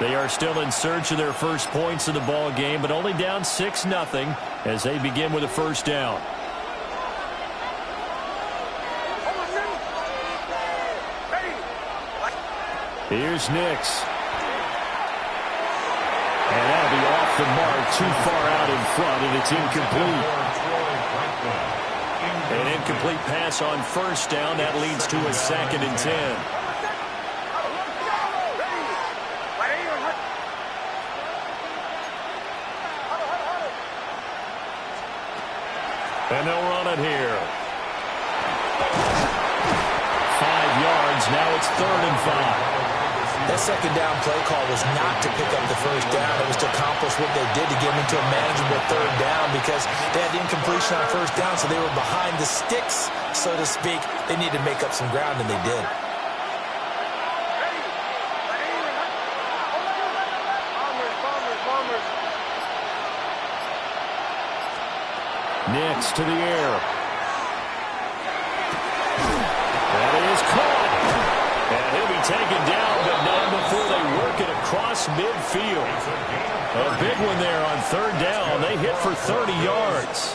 They are still in search of their first points in the ball game, but only down 6-0 as they begin with a first down. Here's Nix. And that'll be off the mark, too far out in front, and it's incomplete. An incomplete pass on first down. That leads to a 2nd and 10. And they'll run it here. 5 yards. Now it's 3rd and 5. That second down play call was not to pick up the first down. It was to accomplish what they did to get into a manageable 3rd down because they had incompletion on first down, so they were behind the sticks, so to speak. They needed to make up some ground, and they did. Nix to the air. That is caught. And he'll be taken down, but not before they work it across midfield. A big one there on 3rd down. They hit for 30 yards.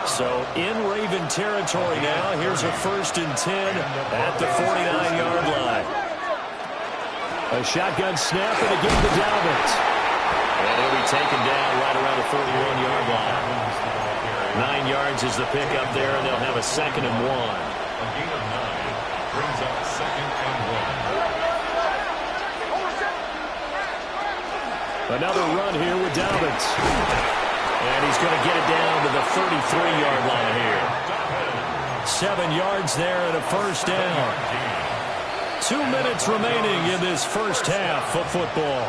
So in Raven territory now. Here's a 1st and 10 at the 49-yard line. A shotgun snap and a give to Dalvin. And he'll be taken down right around the 41-yard line. 9 yards is the pickup there, and they'll have a 2nd and 1. A gain of 9 brings up 2nd and 1. Another run here with Dobbins. And he's going to get it down to the 33-yard line here. 7 yards there and a first down. 2 minutes remaining in this first half of football.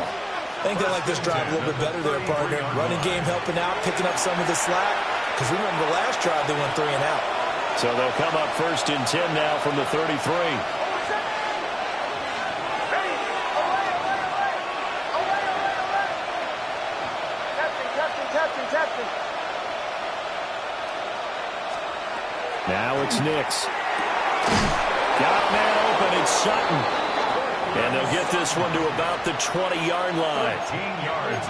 I think they like this drive a little bit better there, partner. Running game helping out, picking up some of the slack. Because remember the last drive, they went 3 and out. So they'll come up 1st and 10 now from the 33. Now it's Nix. Got a man open. It's Sutton. And they'll get this one to about the 20-yard line.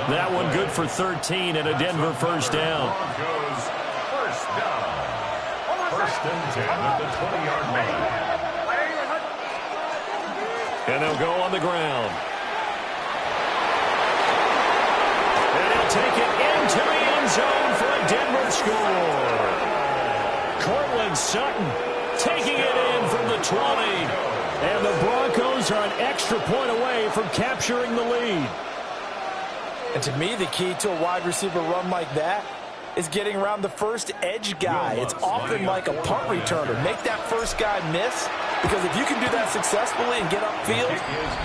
That one good for 13 and a Denver first down. First down. 1st and 10 at the 20-yard line. And they'll go on the ground. And he'll take it into the end zone for a Denver score. Cortland Sutton taking it in from the 20. And the Broncos are an extra point away from capturing the lead. And to me, the key to a wide receiver run like that is getting around the first edge guy. It's often like a punt returner. Make that first guy miss, because if you can do that successfully and get upfield,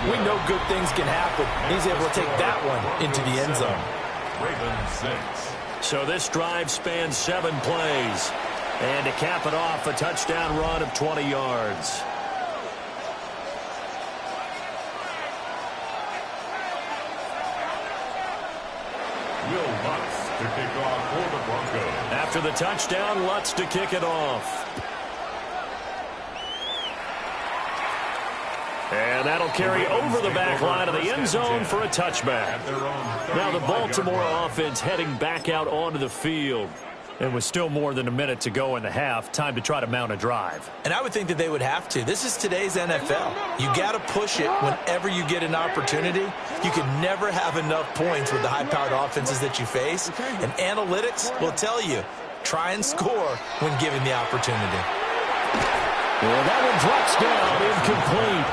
we know good things can happen. He's able to take that one into the end zone. So this drive spans 7 plays. And to cap it off, a touchdown run of 20 yards. Will Lutz to kick off for the Broncos. After the touchdown, Lutz to kick it off. And that'll carry over the back line of the end zone for a touchback. Now the Baltimore offense heading back out onto the field. And with still more than a minute to go in the half, time to try to mount a drive. And I would think that they would have to. This is today's NFL. You got to push it whenever you get an opportunity. You can never have enough points with the high-powered offenses that you face. And analytics will tell you, try and score when given the opportunity. Well, that one drops down, incomplete.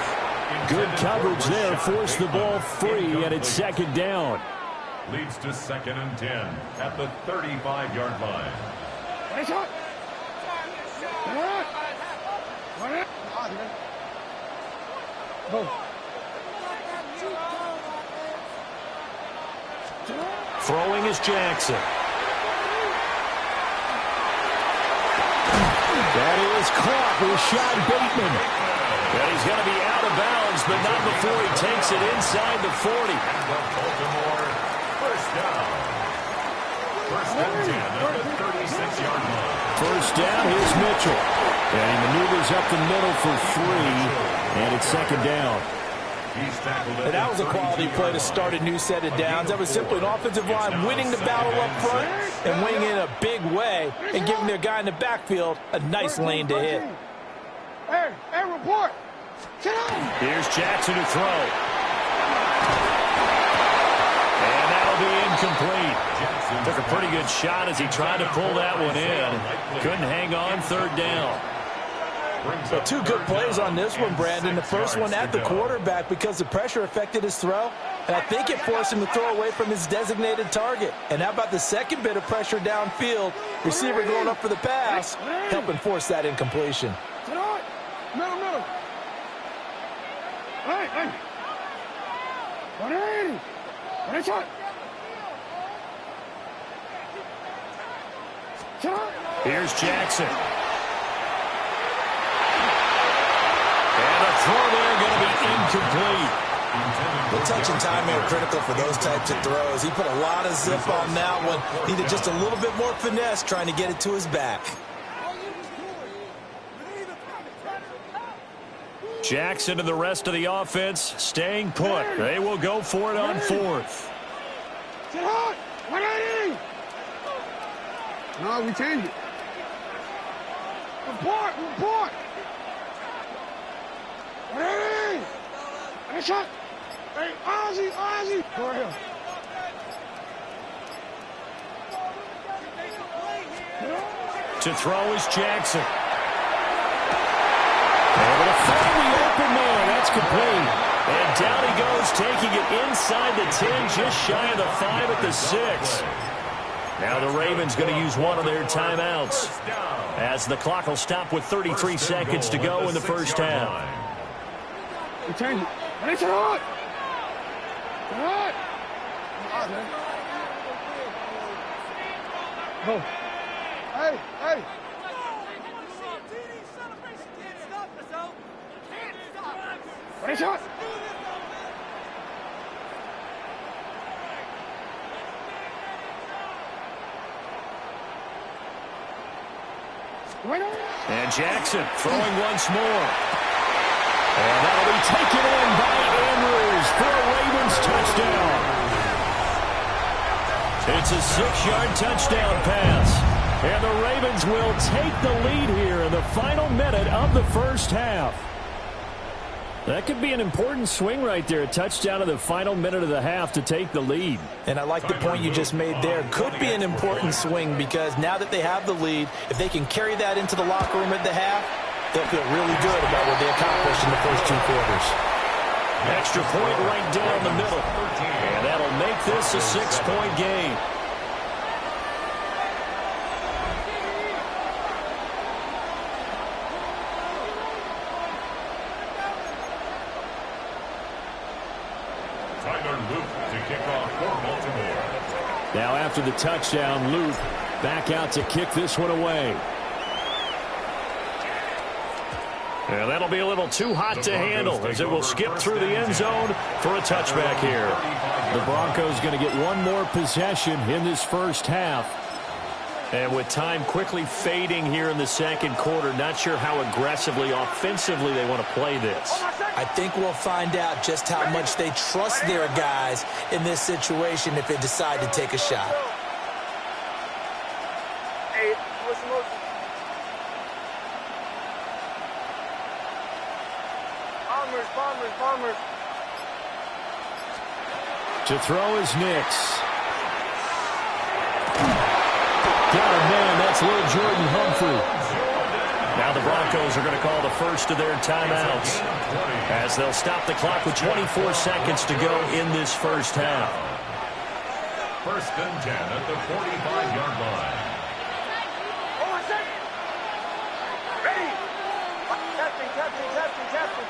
Good coverage there, forced the ball free, and it's 2nd down. Leads to 2nd and 10 at the 35-yard line. Throwing is Jackson. That is caught with Sean Bateman. And he's going to be out of bounds, but not before he takes it inside the 40. Baltimore first down. 1st and 10 at the 36-yard line. First down, here's Mitchell. And he maneuvers up the middle for 3, and it's 2nd down. And that was a quality play to start a new set of downs. That was simply an offensive line winning the battle up front and winning in a big way and giving their guy in the backfield a nice lane to hit. Hey, report. Here's Jackson to throw. And that'll be incomplete. Took a pretty good shot as he tried to pull that one in. Couldn't hang on third down. So two good plays on this one, Brandon. The first one at the quarterback because the pressure affected his throw. And I think it forced him to throw away from his designated target. And how about the second bit of pressure downfield? Receiver going up for the pass, helping force that incompletion. Middle. Hey. 180. Here's Jackson. And a throw there going to be incomplete. The touch and timing are critical for those types of throws. He put a lot of zip on that one. Needed just a little bit more finesse trying to get it to his back. Jackson and the rest of the offense staying put. They will go for it on fourth. Sit hard. 180. No, we changed it. Report. 180. Nice shot. Hey, Ozzy. Go ahead. To throw is Jackson. Able to find the open man. That's complete. And down he goes, taking it inside the 10, just shy of the 5 at the 6. Now the Ravens going to use one of their timeouts as the clock will stop with 33 seconds to go in the first half. We change it. It's hot. Go. Hey. What is shot? And Jackson throwing once more. And that'll be taken in by Andrews for a Ravens touchdown. It's a 6-yard touchdown pass. And the Ravens will take the lead here in the final minute of the first half. That could be an important swing right there. A touchdown in the final minute of the half to take the lead. And I like the point you just made there. Could be an important swing because now that they have the lead, if they can carry that into the locker room at the half, they'll feel really good about what they accomplished in the first 2 quarters. Extra point right down the middle. And that'll make this a 6-point game. Now after the touchdown, Luke back out to kick this one away. And that'll be a little too hot to handle as it will skip through the end zone for a touchback here. The Broncos going to get one more possession in this first half. And with time quickly fading here in the second quarter, not sure how aggressively, offensively they want to play this. I think we'll find out just how much they trust their guys in this situation if they decide to take a shot. Hey, what's the motion? Bombers. To throw is Nix. Got a man, that's little Jordan Humphrey. Now the Broncos are going to call the first of their timeouts as they'll stop the clock with 24 seconds to go in this first half. 1st and 10 at the 45-yard line. Ready. Captain.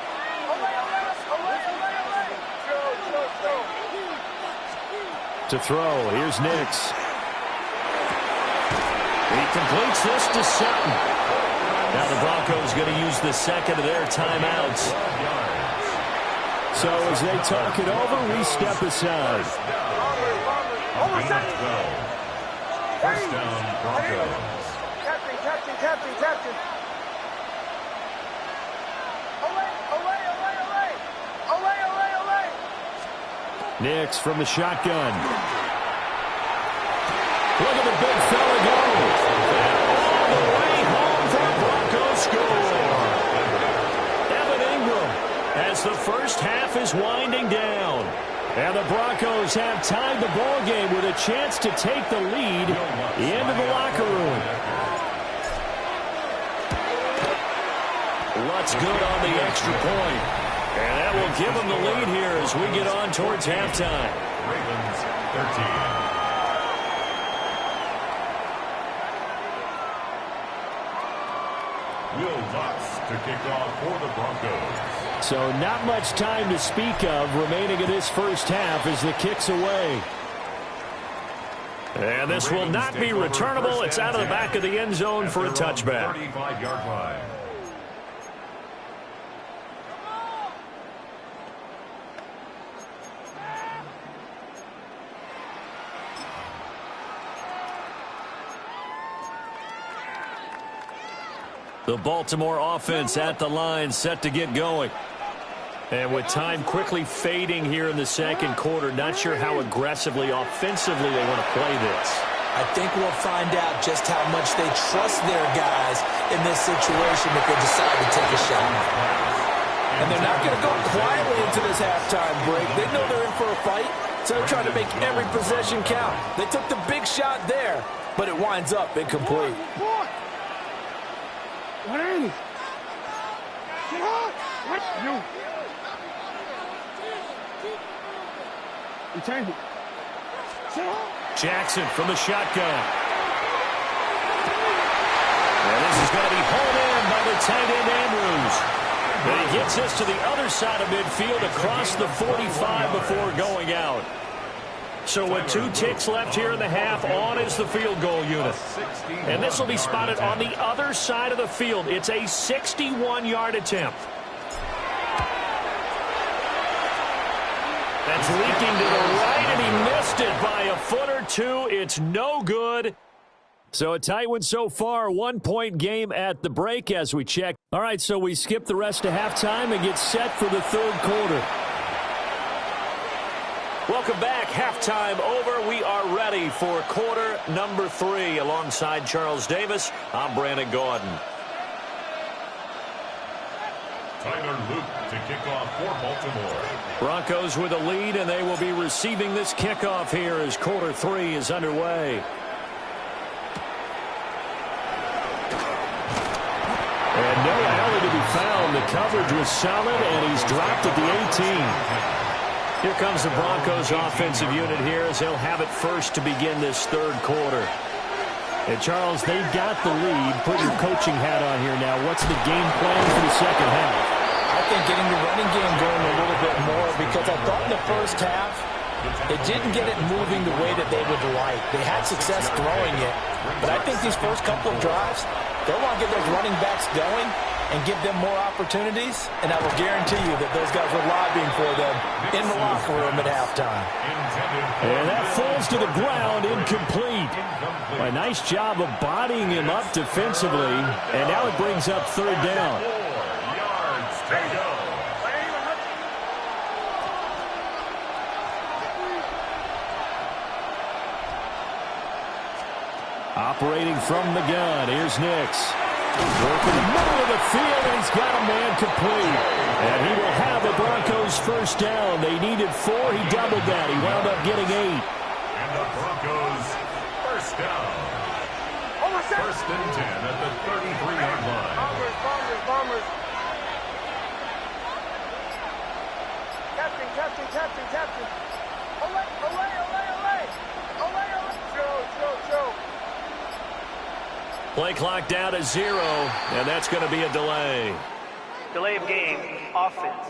To throw, here's Nix. He completes this to Sutton. Now the Broncos going to use the second of their timeouts. So as they talk it over, we step aside. First down, Broncos. Captain. Away. Nix from the shotgun. Look at the big fella go. And all the way home for a Broncos score. Evan Ingram as the first half is winding down. And the Broncos have tied the ball game with a chance to take the lead into the locker room. What's good on the extra point? And that will give them the lead here as we get on towards halftime. Ravens 13. Will Lutz to kick off for the Broncos. So not much time to speak of remaining in this first half as the kick's away. And this will not be returnable. It's out of the back of the end zone for a touchback. 35-yard line. The Baltimore offense at the line, set to get going. And with time quickly fading here in the second quarter, not sure how aggressively, offensively they want to play this. I think we'll find out just how much they trust their guys in this situation if they decide to take a shot. And they're not going to go quietly into this halftime break. They know they're in for a fight, so they're trying to make every possession count. They took the big shot there, but it winds up incomplete. 180. Get on. What? You. You change it. Sit on. Jackson from the shotgun. And this is going to be hauled in by the tight end Andrews. But he gets this to the other side of midfield across the 45 before going out. So with 2 ticks left here in the half, on is the field goal unit. And this will be spotted on the other side of the field. It's a 61-yard attempt. That's leaking to the right, and he missed it by a foot or two. It's no good. So a tight one so far, 1-point game at the break as we check. All right, so we skip the rest of halftime and get set for the third quarter. Welcome back. Halftime over. We are ready for quarter number 3. Alongside Charles Davis, I'm Brandon Gordon. Tyler Luke to kick off for Baltimore. Broncos with a lead, and they will be receiving this kickoff here as quarter 3 is underway. And no alley to be found. The coverage was solid, and he's dropped at the 18. Here comes the Broncos offensive unit here as they'll have it first to begin this third quarter. And Charles, they've got the lead. Put your coaching hat on here now. What's the game plan for the second half? I think getting the running game going a little bit more, because I thought in the first half they didn't get it moving the way that they would like. They had success throwing it, but I think these first couple of drives, they'll want to get those running backs going and give them more opportunities, and I will guarantee you that those guys were lobbying for them in the locker room at halftime. And that falls to the ground, incomplete. A nice job of bodying him up defensively, and now it brings up third down. 4 yards to go. Operating from the gun, here's Nix. Working the middle of the field, and he's got a man complete. And he will have the Broncos first down. They needed 4. He doubled that. He wound up getting 8. And the Broncos first down. First and 10 at the 33-yard line. Bombers. Captain. Olay. Joe. Play clock down to 0, and that's going to be a delay. Delay of game, offense.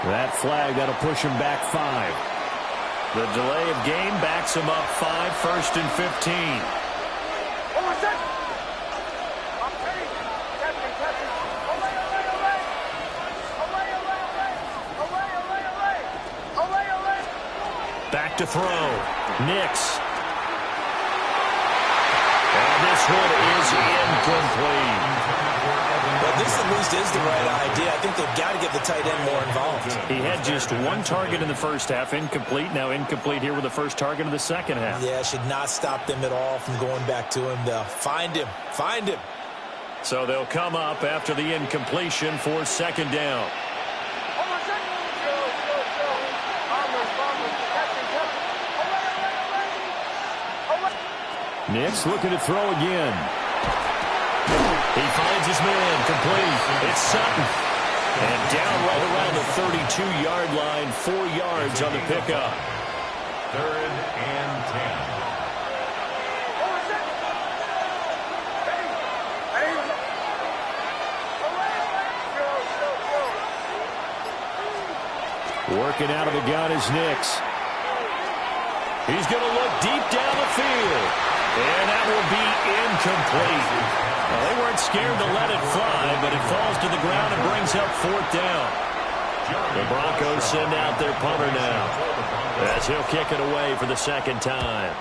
That flag, that'll push him back 5. The delay of game backs him up 5, first and 15. Back to throw. Nix. And this one is incomplete. But this at least is the right idea. I think they've got to get the tight end more involved. He had just one target in the first half, incomplete. Now incomplete here with the first target of the second half. Yeah, should not stop them at all from going back to him. They'll find him. Find him. So they'll come up after the incompletion for second down. Nix looking to throw again. He finds his man, complete. It's Sutton. And down right around the 32-yard line, 4 yards on the pickup. 3rd and 10. Working out of the gun is Nix. He's going to look deep down the field. And that will be incomplete. Well, they weren't scared to let it fly, but it falls to the ground and brings up 4th down. The Broncos send out their punter now, as he'll kick it away for the second time.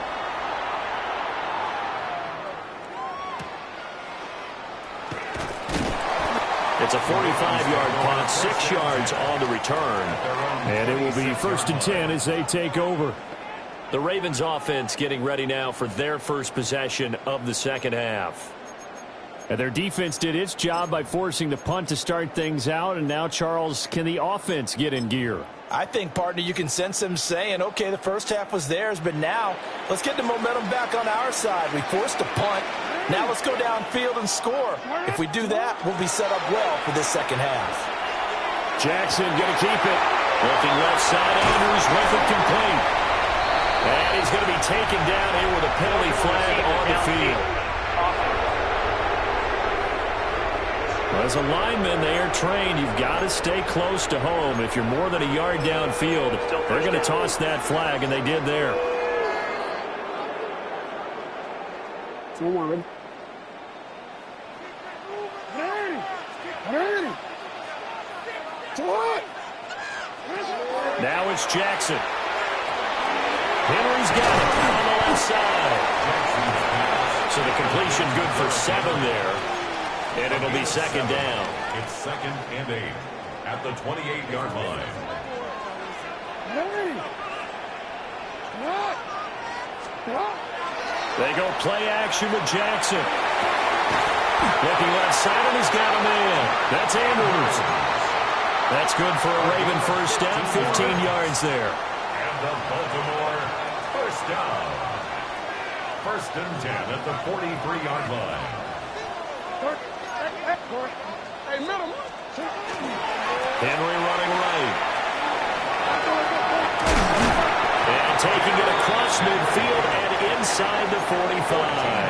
It's a 45-yard punt, 6 yards on the return. And it will be 1st and 10 as they take over. The Ravens offense getting ready now for their first possession of the second half. And their defense did its job by forcing the punt to start things out. And now, Charles, can the offense get in gear? I think, partner, you can sense them saying, okay, the first half was theirs, but now let's get the momentum back on our side. We forced a punt. Now let's go downfield and score. If we do that, we'll be set up well for this second half. Jackson going to keep it. Looking left side, Andrews with it complete. And he's going to be taken down here with a penalty flag on the field. Well, as a lineman, they are trained. You've got to stay close to home. If you're more than a yard downfield, they're going to toss that flag, and they did there. Now it's Jackson. Henry's got it on the left side. So the completion good for 7 there. And it'll be second down. It's 2nd and 8 at the 28-yard line. They go play action with Jackson. Looking left side, and he's got a man. That's Andrews. That's good for a Raven first down, 15 yards there. And the Baltimore first down. 1st and 10 at the 43-yard line. Henry running right. And taking it across midfield and inside the 45.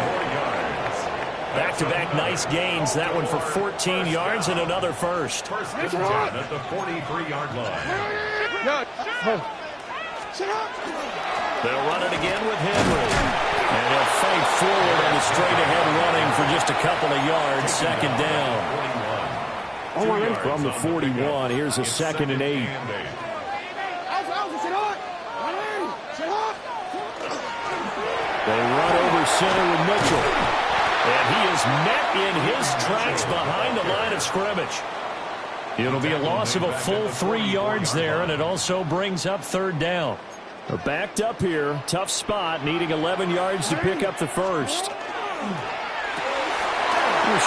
Back-to-back nice gains. That one for 14 yards and another first. 1st and 10 at the 43-yard line. They'll run it again with Henry. And he'll fight forward on the straight-ahead running for just a couple of yards. Second down. From the 41, here's a 2nd and 8. They run over center with Mitchell. And he is met in his tracks behind the line of scrimmage. It'll be a loss of a full 3 yards there, and it also brings up 3rd down. They're backed up here. Tough spot, needing 11 yards to pick up the first.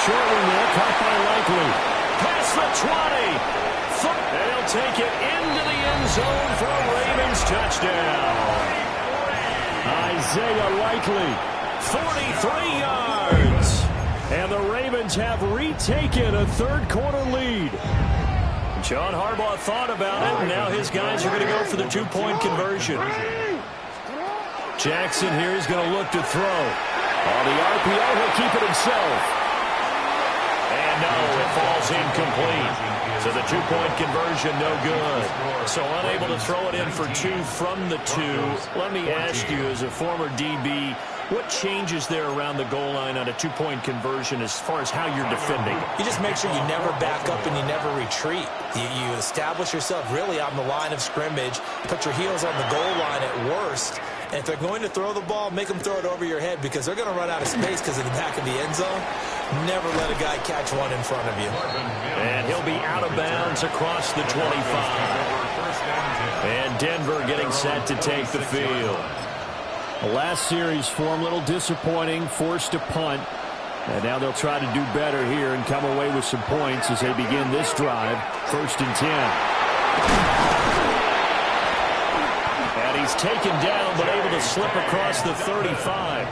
Short one there, caught by Likely. Past the 20. They'll take it into the end zone for a Ravens touchdown. Isaiah Likely, 43 yards. And the Ravens have retaken a third-quarter lead. John Harbaugh thought about it, and now his guys are going to go for the 2-point conversion. Jackson here is going to look to throw. On the RPO, he'll keep it himself. And no, it falls incomplete. So the 2-point conversion, no good. So unable to throw it in for 2 from the 2. Let me ask you, as a former DB, what changes there around the goal line on a 2-point conversion as far as how you're defending? You just make sure you never back up and you never retreat. You establish yourself really on the line of scrimmage, put your heels on the goal line at worst, and if they're going to throw the ball, make them throw it over your head because they're going to run out of space because of the back of the end zone. Never let a guy catch one in front of you. And he'll be out of bounds across the 25. And Denver getting set to take the field. The last series for him, a little disappointing, forced to punt. And now they'll try to do better here and come away with some points as they begin this drive. 1st and 10. And he's taken down but able to slip across the 35.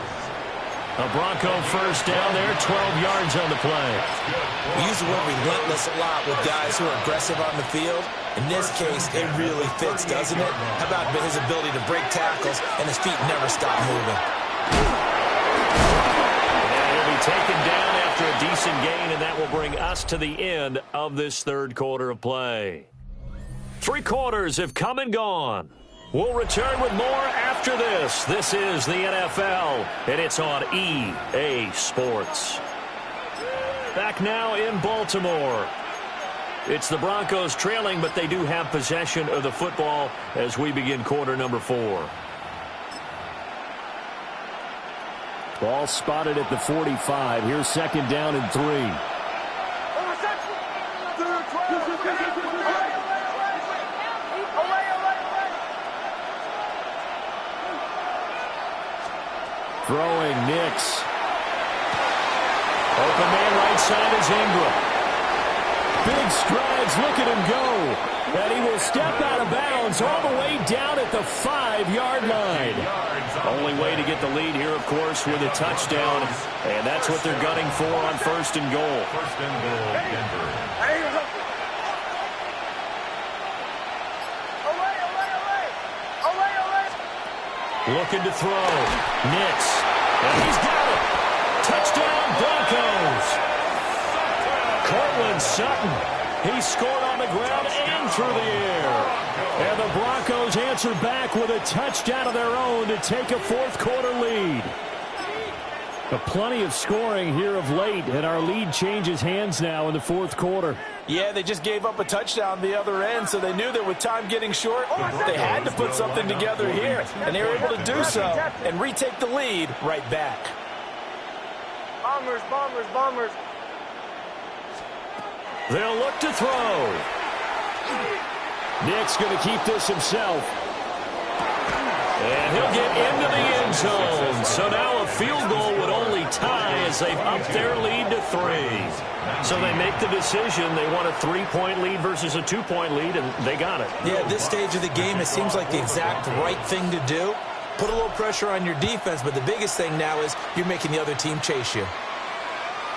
A Bronco first down there, 12 yards on the play. We use the word relentless a lot with guys who are aggressive on the field. In this case, it really fits, doesn't it? How about his ability to break tackles and his feet never stop moving? And he'll be taken down after a decent gain, and that will bring us to the end of this 3rd quarter of play. 3 quarters have come and gone. We'll return with more after this. This is the NFL, and it's on EA Sports. Back now in Baltimore. It's the Broncos trailing, but they do have possession of the football as we begin quarter number 4. Ball spotted at the 45. Here's 2nd down and 3. Throwing, Nix. Open man right side is Ingram. Big strides, look at him go. And he will step out of bounds all the way down at the 5-yard line. Only way to get the lead here, of course, with a touchdown. And that's what they're gunning for on 1st and goal. 1st and goal, Denver. Looking to throw. Nix. And he's got it. Touchdown, Broncos. Cortland Sutton. He scored on the ground and through the air. And the Broncos answer back with a touchdown of their own to take a 4th quarter lead. Plenty of scoring here of late, and our lead changes hands now in the 4th quarter. Yeah, they just gave up a touchdown the other end, so they knew that with time getting short, they had to put something together here, and they were able to do so and retake the lead right back. Bombers, bombers, bombers. They'll look to throw. Nick's going to keep this himself. And he'll get into the end zone. So now a field goal would only tie as they've upped their lead to 3. So they make the decision. They want a 3-point lead versus a 2-point lead, and they got it. Yeah, at this stage of the game, it seems like the exact right thing to do. Put a little pressure on your defense, but the biggest thing now is you're making the other team chase you.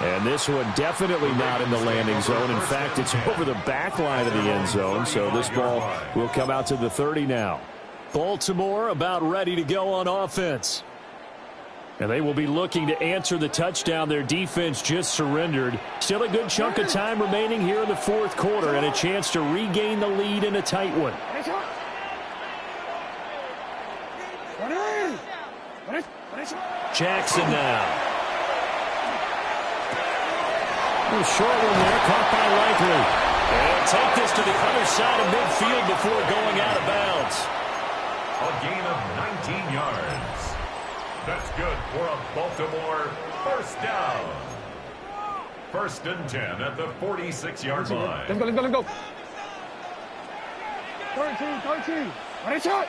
And this one definitely not in the landing zone. In fact, it's over the back line of the end zone. So this ball will come out to the 30 now. Baltimore about ready to go on offense. And they will be looking to answer the touchdown their defense just surrendered. Still a good chunk of time remaining here in the 4th quarter and a chance to regain the lead in a tight one. Jackson now. A short one there, caught by Likely. And take this to the other side of midfield before going out of bounds. A gain of 19 yards. That's good for a Baltimore 1st down. 1st and 10 at the 46-yard line. Let's go, let's go, let's go. 13, 13. Ready, shot.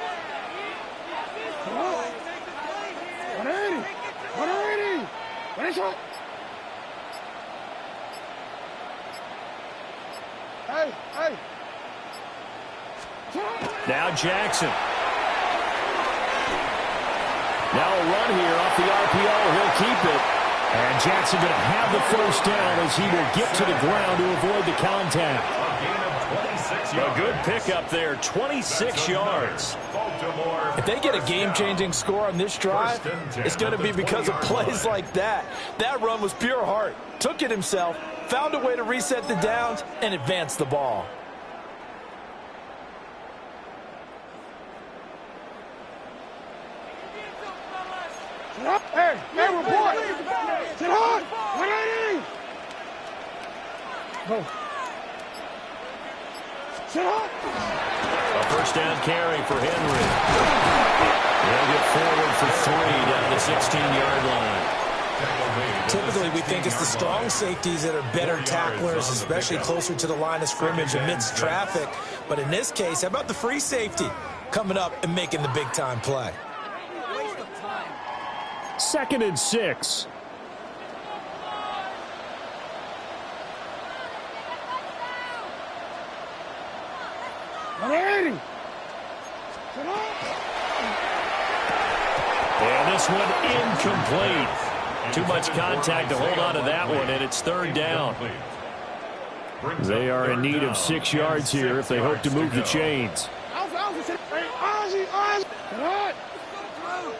180. 180. Ready, shot. Hey, hey. Now Jackson. Now a run here off the RPO. He'll keep it. And Jackson going to have the 1st down as he will get to the ground to avoid the contact. A gain of 26 yards. A good pickup there, 26 yards. If they get a game-changing score on this drive, it's going to be because of plays like that. That run was pure heart. Took it himself, found a way to reset the downs, and advance the ball. Hey, hey, report. Sit hard. 180. Go. Sit hard. A 1st down carry for Henry. They'll get forward for 3 down the 16-yard line. Typically, we think it's the strong safeties that are better tacklers, especially closer to the line of scrimmage amidst traffic. But in this case, how about the free safety coming up and making the big-time play? 2nd and 6. And this one incomplete. Too much contact to hold on to that one, and it's 3rd down. They are in need of 6 yards here if they hope to move the chains.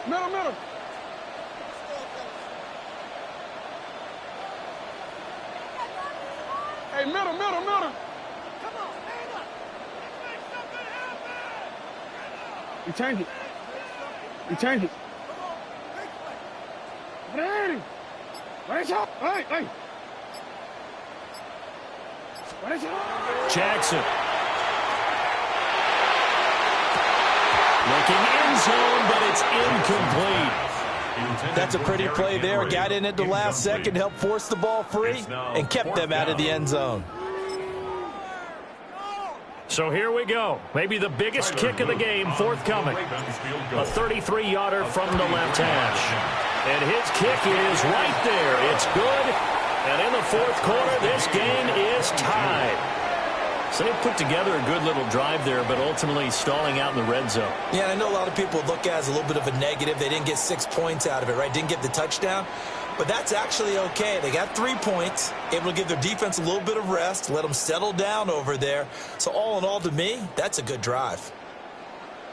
Middle. Hey, middle. Come on, man up. You change it. Ready. Hey. Jackson. Looking end zone, but it's incomplete. That's a pretty play there. Got in at the last second, helped force the ball free, and kept them out of the end zone. So here we go. Maybe the biggest kick of the game forthcoming. A 33-yarder from the left hash. And his kick is right there. It's good. And in the 4th quarter, this game is tied. So they put together a good little drive there, but ultimately stalling out in the red zone. Yeah, and I know a lot of people would look at it as a little bit of a negative. They didn't get 6 points out of it, right? Didn't get the touchdown. But that's actually okay. They got 3 points, able to give their defense a little bit of rest, let them settle down over there. So all in all, to me, that's a good drive.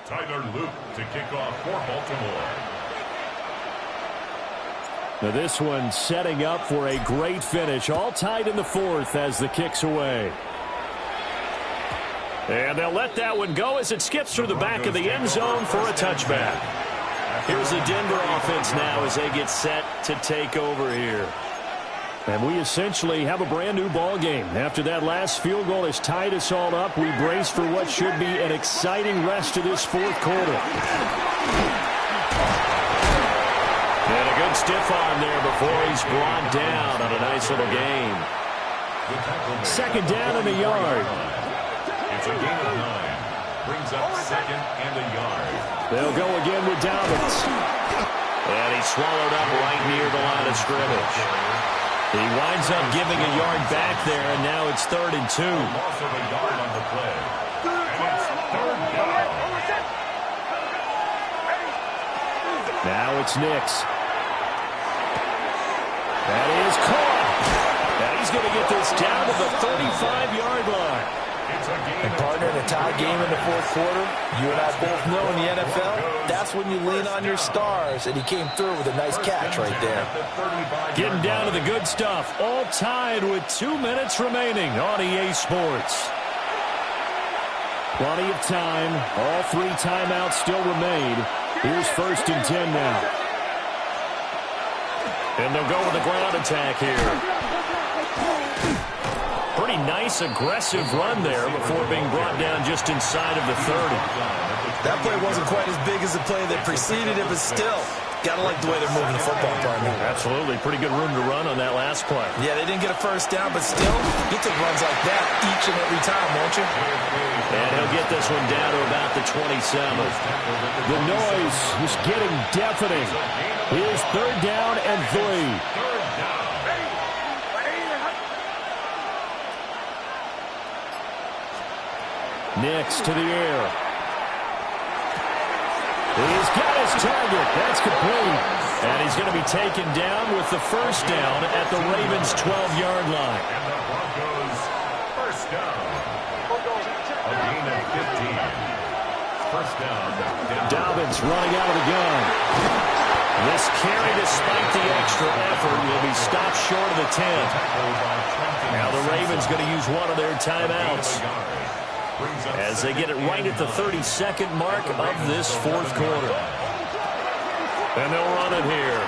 Tyler Luke to kick off for Baltimore. Now this one setting up for a great finish. All tied in the 4th as the kick's away. And they'll let that one go as it skips through the back of the end zone for a touchback. Here's the Denver offense now as they get set to take over here. And we essentially have a brand new ball game. After that last field goal has tied us all up, we brace for what should be an exciting rest of this 4th quarter. And a good stiff arm there before he's brought down on a nice little gain. 2nd down and a yard. It's a gain of 9. Brings up 2nd and a yard. They'll go again with Dobbins. And he's swallowed up right near the line of scrimmage. He winds up giving a yard back there, and now it's 3rd and 2. Loss of a yard on the play. And it's 3rd down. Now it's Nix. That is caught. And he's going to get this down to the 35-yard line. And partner, in a tie game in the 4th quarter, you and I both know in the NFL, that's when you lean on your stars, and he came through with a nice catch right there. Getting down to the good stuff. All tied with 2 minutes remaining on EA Sports. Plenty of time. All 3 timeouts still remain. Here's 1st and 10 now. And they'll go with a ground attack here. Pretty nice, aggressive run there before being brought down just inside of the 30. That play wasn't quite as big as the play that preceded it, but still, got to like the way they're moving the football, partner. Absolutely. Pretty good room to run on that last play. Yeah, they didn't get a 1st down, but still, you take runs like that each and every time, won't you? And he'll get this one down to about the 27. The noise is getting deafening. Here's 3rd down and 3. Nix to the air. He's got his target. That's complete. And he's going to be taken down with the 1st down at the Ravens' 12-yard line. And the Broncos 1st down. A gain of 15. 1st down. Dobbins running out of the gun. This carry, despite the extra effort, will be stopped short of the 10. Now the Ravens going to use one of their timeouts as they get it right at the 32nd mark of this 4th quarter. And they'll run it here.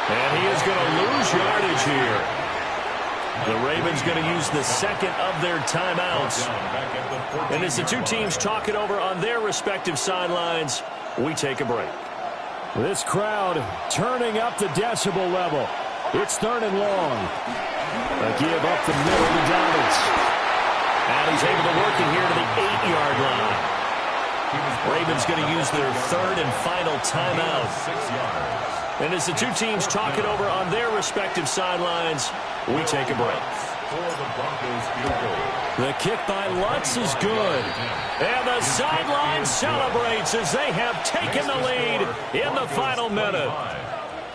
And he is going to lose yardage here. The Ravens going to use the 2nd of their timeouts. And as the 2 teams talk it over on their respective sidelines, we take a break. This crowd turning up the decibel level. It's 3rd and long. A give up the middle to Dobbins. And he's able to work it here to the 8-yard line. Ravens going to use their 3rd and final timeout. 6 yards. And as the two teams talk it over on their respective sidelines, we take a break. For the Broncos field goal. The kick by Lutz is good. And the sideline celebrates as they have taken the lead in the final minute.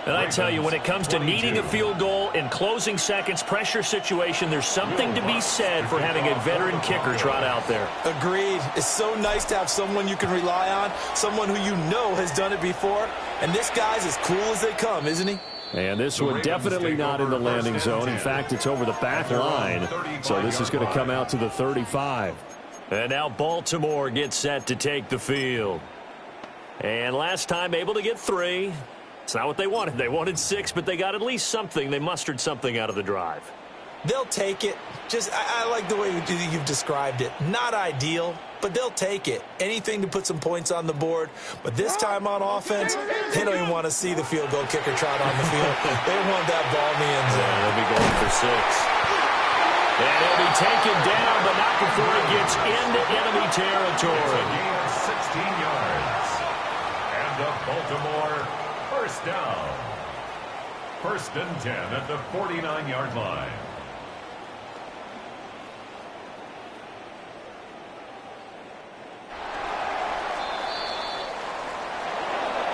And I tell you, when it comes to needing a field goal in closing seconds, pressure situation, there's something to be said for having a veteran kicker trot out there. Agreed. It's so nice to have someone you can rely on, someone who you know has done it before. And this guy's as cool as they come, isn't he? And this one definitely not in the landing zone. In fact, it's over the back line. So this is going to come out to the 35. And now Baltimore gets set to take the field. And last time able to get 3. It's not what they wanted. They wanted 6, but they got at least something. They mustered something out of the drive. They'll take it. I like the way you've described it. Not ideal, but they'll take it. Anything to put some points on the board. But this time on offense, they don't even want to see the field goal kicker trot on the field. They want that ball in the end zone. They'll be going for 6. And he'll be taken down, but not before he gets into enemy territory. It's a gain of 16 yards. And the Baltimore first down. 1st and 10 at the 49-yard line.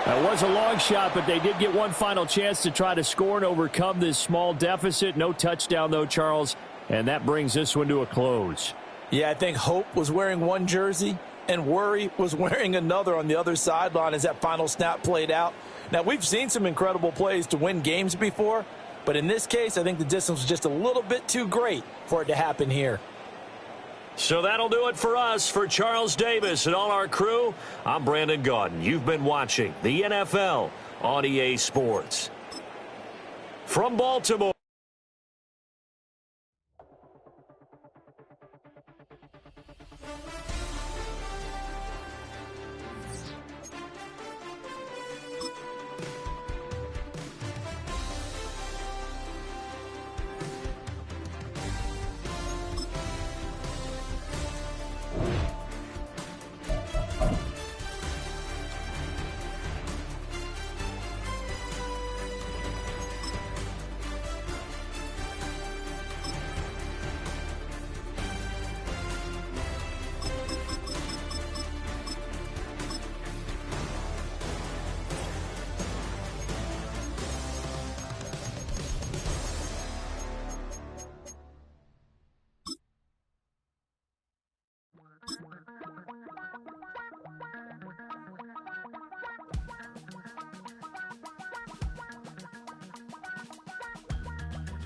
That was a long shot, but they did get one final chance to try to score and overcome this small deficit. No touchdown, though, Charles, and that brings this one to a close. Yeah, I think Hope was wearing one jersey and Worry was wearing another on the other sideline as that final snap played out. Now, we've seen some incredible plays to win games before, but in this case, I think the distance was just a little bit too great for it to happen here. So that'll do it for us. For Charles Davis and all our crew, I'm Brandon Gaudin. You've been watching the NFL on EA Sports. From Baltimore.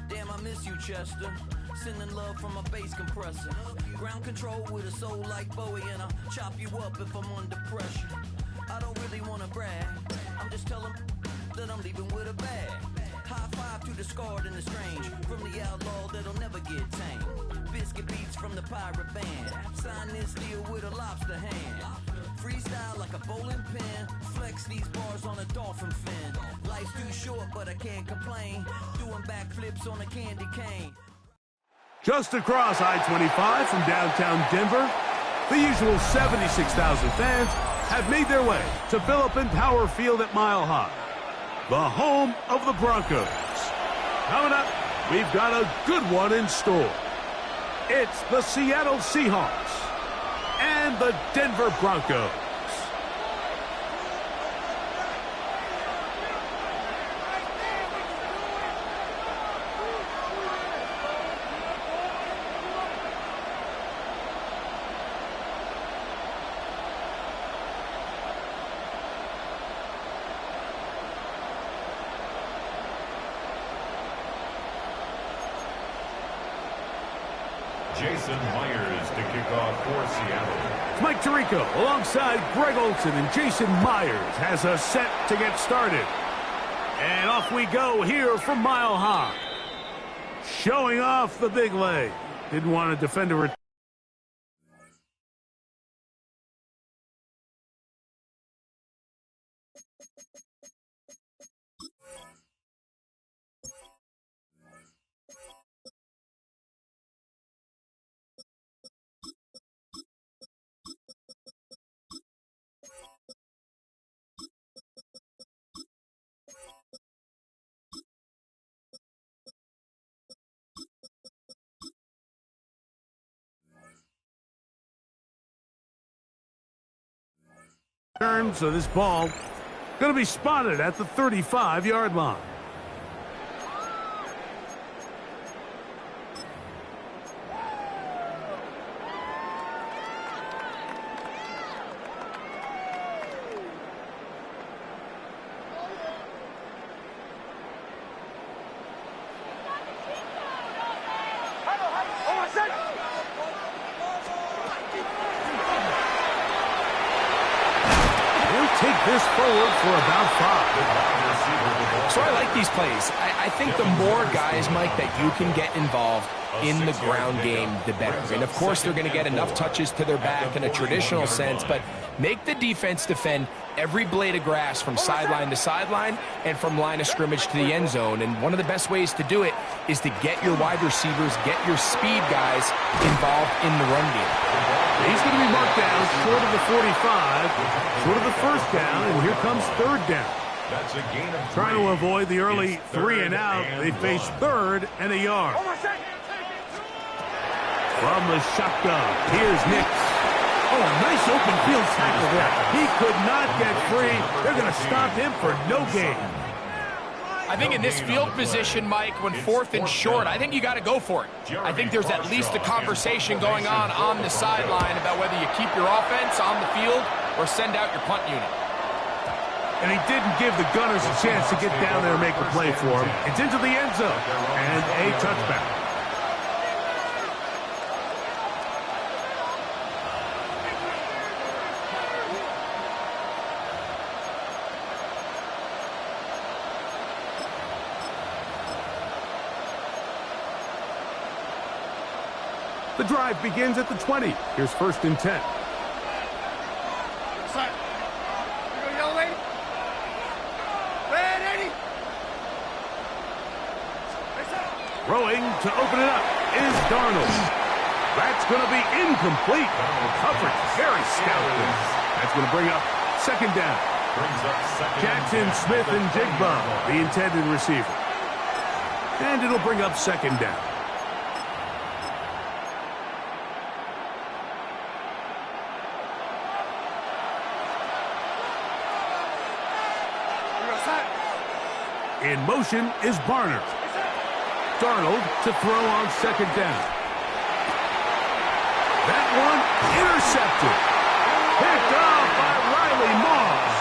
Damn, I miss you, Chester. Sending love from a bass compressor. Ground control with a soul like Bowie, and I'll chop you up if I'm under pressure. I don't really want to brag. I'm just telling that I'm leaving with a bag. High five to the scarred and the strange. From the outlaw that'll never get tamed. Biscuit beats from the pirate band. Sign this deal with a lobster hand. Freestyle like a bowling pin. Flex these bars on a dolphin fin. Life's too short, but I can't complain. Doing backflips on a candy cane. Just across I-25 from downtown Denver, the usual 76,000 fans have made their way to Philip Power Field at Mile High, the home of the Broncos. Coming up, we've got a good one in store. It's the Seattle Seahawks and the Denver Broncos. Jason Myers to kick off for Seattle. It's Mike Tirico alongside Greg Olson, and Jason Myers has us set to get started. And off we go here from Mile High. Showing off the big leg. Didn't want to defend a return. Turn, so this ball going to be spotted at the 35-yard line. Take this forward for about 5. So I like these plays. I think the more guys, Mike, that you can get involved in the ground game, the better. And, of course, they're going to get enough touches to their back in a traditional sense, but make the defense defend every blade of grass from sideline to sideline and from line of scrimmage to the end zone. And one of the best ways to do it is to get your wide receivers, get your speed guys involved in the run game. He's going to be marked down short of the 45, short of the first down, and here comes third down. That's a gain of 3. Trying to avoid the early 3 and out, they face 3rd and a yard. From the shotgun, here's Nix. Oh, a nice open field tackle there. He could not get free. They're going to stop him for no gain. I think in this field position, Mike, when 4th and short, I think you got to go for it. I think there's at least a conversation going on the sideline about whether you keep your offense on the field or send out your punt unit. And he didn't give the Gunners a chance to get down there and make a play for him. It's into the end zone and a touchback. The drive begins at the 20. Here's 1st and 10. Throwing to open it up is Darnold. That's going to be incomplete. Coverage very stout there. That's going to bring up 2nd down. Jackson, Smith, and Jigba, the intended receiver. And it'll bring up 2nd down. In motion is Barner. Darnold to throw on 2nd down. That one intercepted. Picked off by Riley Moss.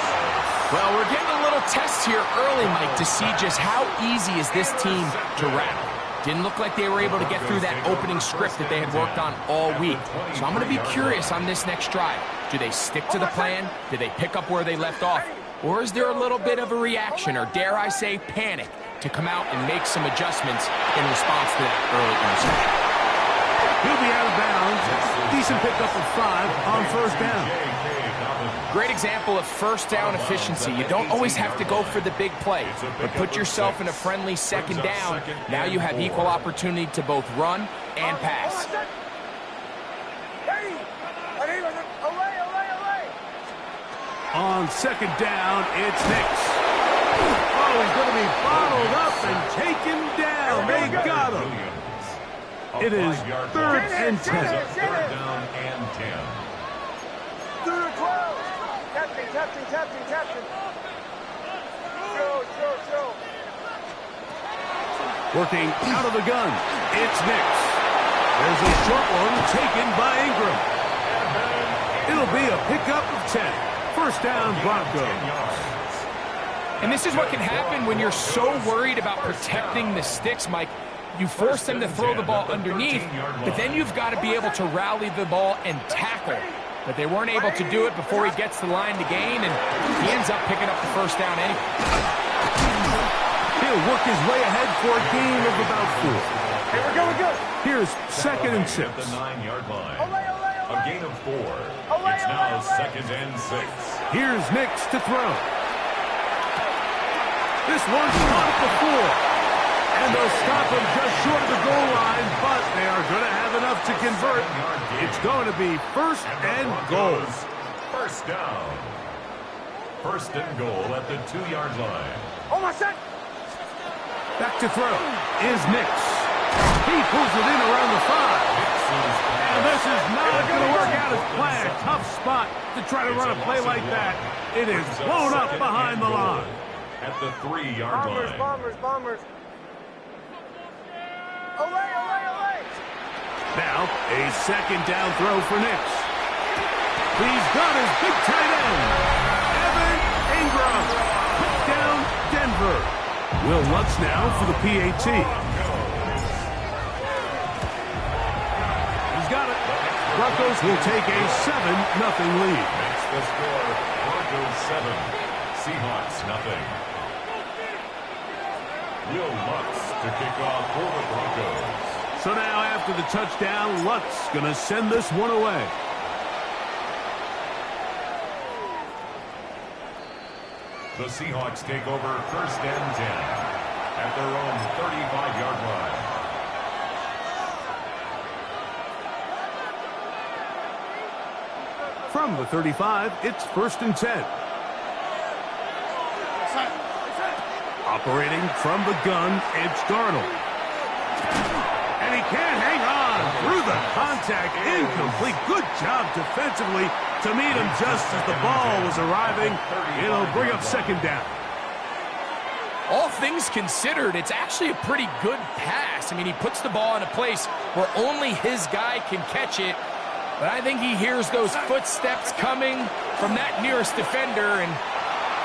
Well, we're getting a little test here early, Mike, to see just how easy is this team to rattle. Didn't look like they were able to get through that opening script that they had worked on all week. So I'm going to be curious on this next drive. Do they stick to the plan? Do they pick up where they left off? Or is there a little bit of a reaction, or dare I say panic, to come out and make some adjustments in response to that early interception? He'll be out of bounds. Decent pickup of 5 on 1st down. Great example of 1st down efficiency. You don't always have to go for the big play, but put yourself in a friendly 2nd down. Now you have equal opportunity to both run and pass. On 2nd down, it's Nix. Oh, he's going to be bottled up and taken down. They got him. It is 3rd and 10. 3rd down and 10. 2 to 12. Captain. Show. Working out of the gun, it's Nix. There's a short one taken by Ingram. It'll be a pickup of 10. 1st down, Broncos. And this is what can happen when you're so worried about protecting the sticks, Mike. You force them to throw the ball underneath, but then you've got to be able to rally the ball and tackle. But they weren't able to do it before he gets the line to gain, and he ends up picking up the 1st down anyway. He'll work his way ahead for a gain of about 4. Here we go. Here's 2nd and 6. At the 9-yard line. A gain of 4. It's now 2nd and 6. Here's Nix to throw. This one's caught before. And they'll stop him just short of the goal line, but they are going to have enough to convert. It's going to be 1st and goal. 1st down. 1st and goal at the 2-yard line. Back to throw is Nix. He pulls it in around the 5. And this is not going to work out as planned. Tough spot to try try to run a play like that. It is blown up behind the line. At the 3-yard line. Bombers. Away. Now, a second down throw for Nix. He's got his big tight end, Evan Ingram. Put down Denver. Will Lutz now for the PAT. He's got it. Broncos will take a 7-0 lead. Makes the score Broncos 7, Seahawks 0. Will Lutz to kick off for the Broncos. So now after the touchdown, Lutz going to send this one away. The Seahawks take over 1st and 10 at their own 35-yard line. From the 35, it's 1st and 10. Operating from the gun, it's Darnold. And he can't hang on through the contact. Incomplete. Good job defensively to meet him just as the ball was arriving. It'll bring up 2nd down. All things considered, it's actually a pretty good pass. I mean, he puts the ball in a place where only his guy can catch it. But I think he hears those footsteps coming from that nearest defender, and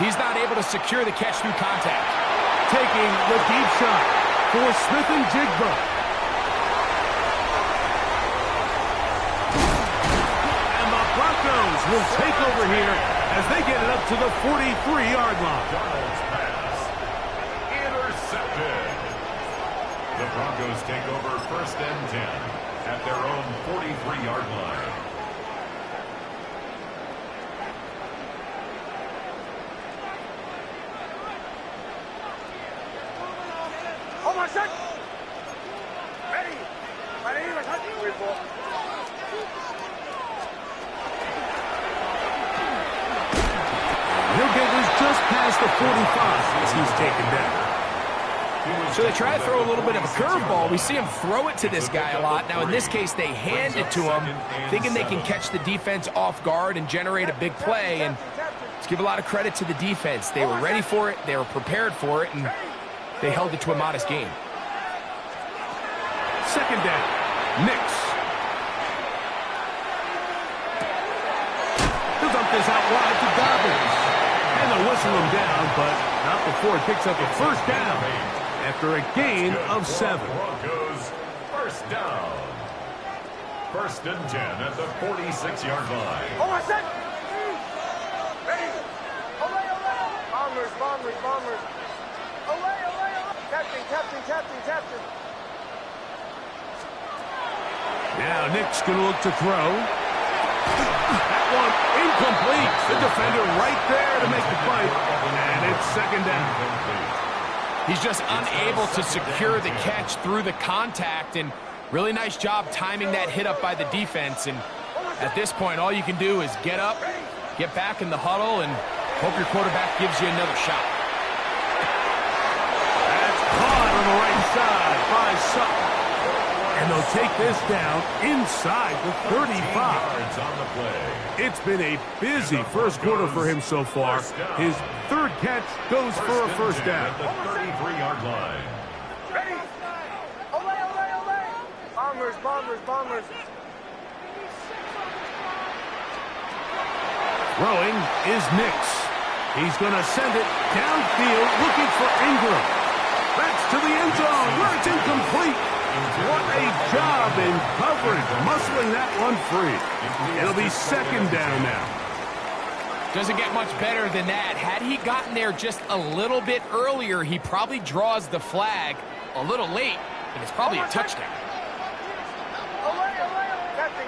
he's not able to secure the catch through contact. Taking the deep shot for Smith and Jigba. And the Broncos will take over here as they get it up to the 43-yard line. Darnold's pass intercepted. The Broncos take over 1st and 10 at their own 43-yard line. Hold on, set. Ready. Let's hunt. He'll get this just past the 45 as he's taken down. So they try to throw a little bit of a curveball. We see him throw it to this guy a lot. Now, in this case, they hand it to him, thinking they can catch the defense off guard and generate a big play. And let's give a lot of credit to the defense. They were ready for it, they were prepared for it, and they held it to a modest game. 2nd down. Nix. He'll dump this out wide to Dobbins. And they'll whistle him down, but not before he picks up a 1st down after a gain of 7. Broncos 1st down. 1st and 10 at the 46-yard line. Hold on, set. Ready. Away. Bombers. Away. Captain. Now Nick's going to look to throw. That one incomplete. The defender right there to make the fight. And it's 2nd down. He's just unable to secure the catch through the contact, and really nice job timing that hit up by the defense. And at this point, all you can do is get up, get back in the huddle, and hope your quarterback gives you another shot. That's caught on the right side by Sutton. And they'll take this down inside the 35. It's been a busy first quarter for him so far. His 3rd catch goes for a 1st down. At the 33-yard line. Ready. Away. Bombers. Throwing is Nix. He's going to send it downfield looking for Ingram. That's to the end zone where it's incomplete. What a job in coverage, muscling that one free. It'll be 2nd down now. Doesn't get much better than that. Had he gotten there just a little bit earlier, he probably draws the flag a little late, and it's probably a touchdown. Away. Captain.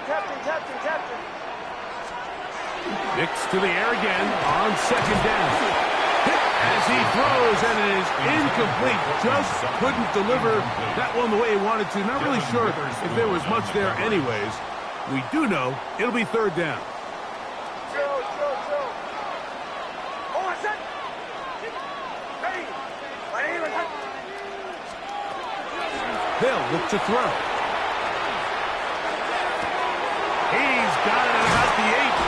Nix to the air again on 2nd down. Hit as he throws, and it is incomplete. Just couldn't deliver that one the way he wanted to. Not really sure if there was much there anyways. We do know it'll be 3rd down. Chill. Hold on, set. Ready. Let's hunt. They'll look to throw. He's got it at about the 8.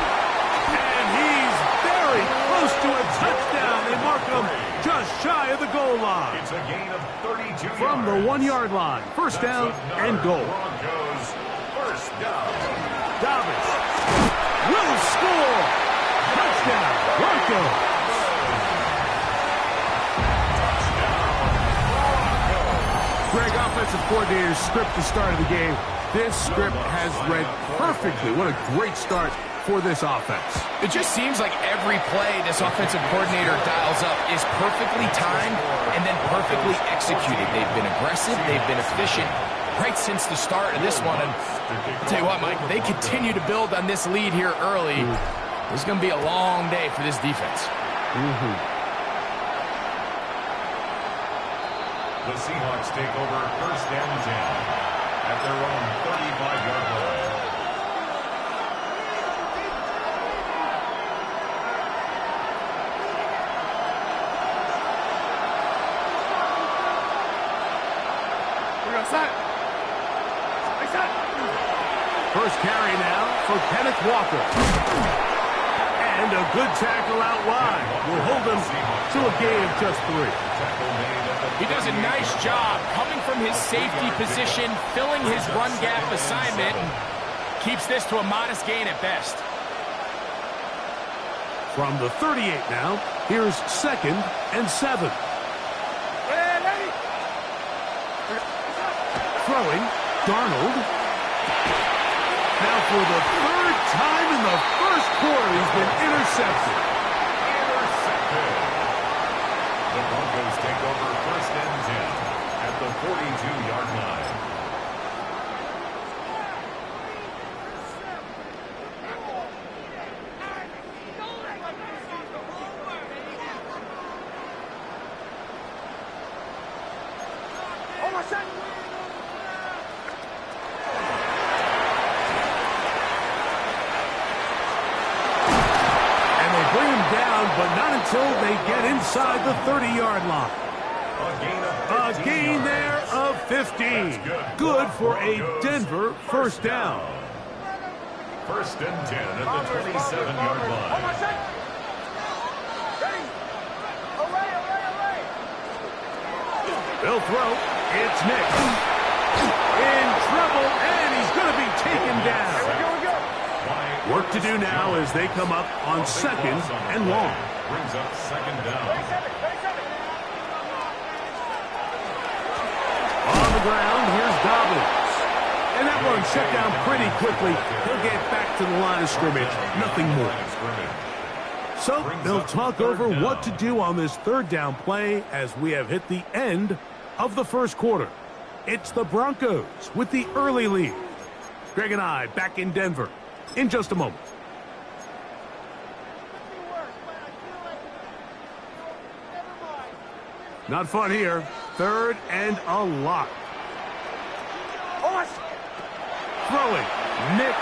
And to a touchdown. They mark him just shy of the goal line. It's a gain of 32 From the 1-yard line, first down and goal. Broncos first down. Davis will score. Touchdown, Broncos. Greg, offensive coordinator's script to start of the game. This script has read perfectly. What a great start for this offense. It just seems like every play this offensive coordinator dials up is perfectly timed and then perfectly executed. They've been aggressive. They've been efficient right since the start of this one. And I'll tell you what, Mike, they continue to build on this lead here early. This is going to be a long day for this defense. The Seahawks take over first and 10 at their own 35-yard line. First carry now for Kenneth Walker. And a good tackle out wide will hold them to a gain of just 3. He does a nice job coming from his safety position, filling his run gap assignment, and keeps this to a modest gain at best. From the 38 now, here's 2nd and 7. Throwing, Darnold. Now for the 3rd time in the first quarter, he's been intercepted. The Broncos take over first and 10 at the 42-yard line. But not until they get inside the 30-yard line. A gain there of 15. Good for a Denver first down. First and 10 at the 27-yard line. They'll throw. It's Nick. In trouble, and he's going to be taken down. Work to do now as they come up on 2nd and long. Brings up 2nd down. On the ground, here's Dobbins. And that one shut down pretty quickly. He'll get back to the line of scrimmage. Nothing more. So they'll talk over what to do on this 3rd down play as we have hit the end of the first quarter. It's the Broncos with the early lead. Greg and I back in Denver in just a moment. Not fun here. 3rd and a lot. Throwing. Nix.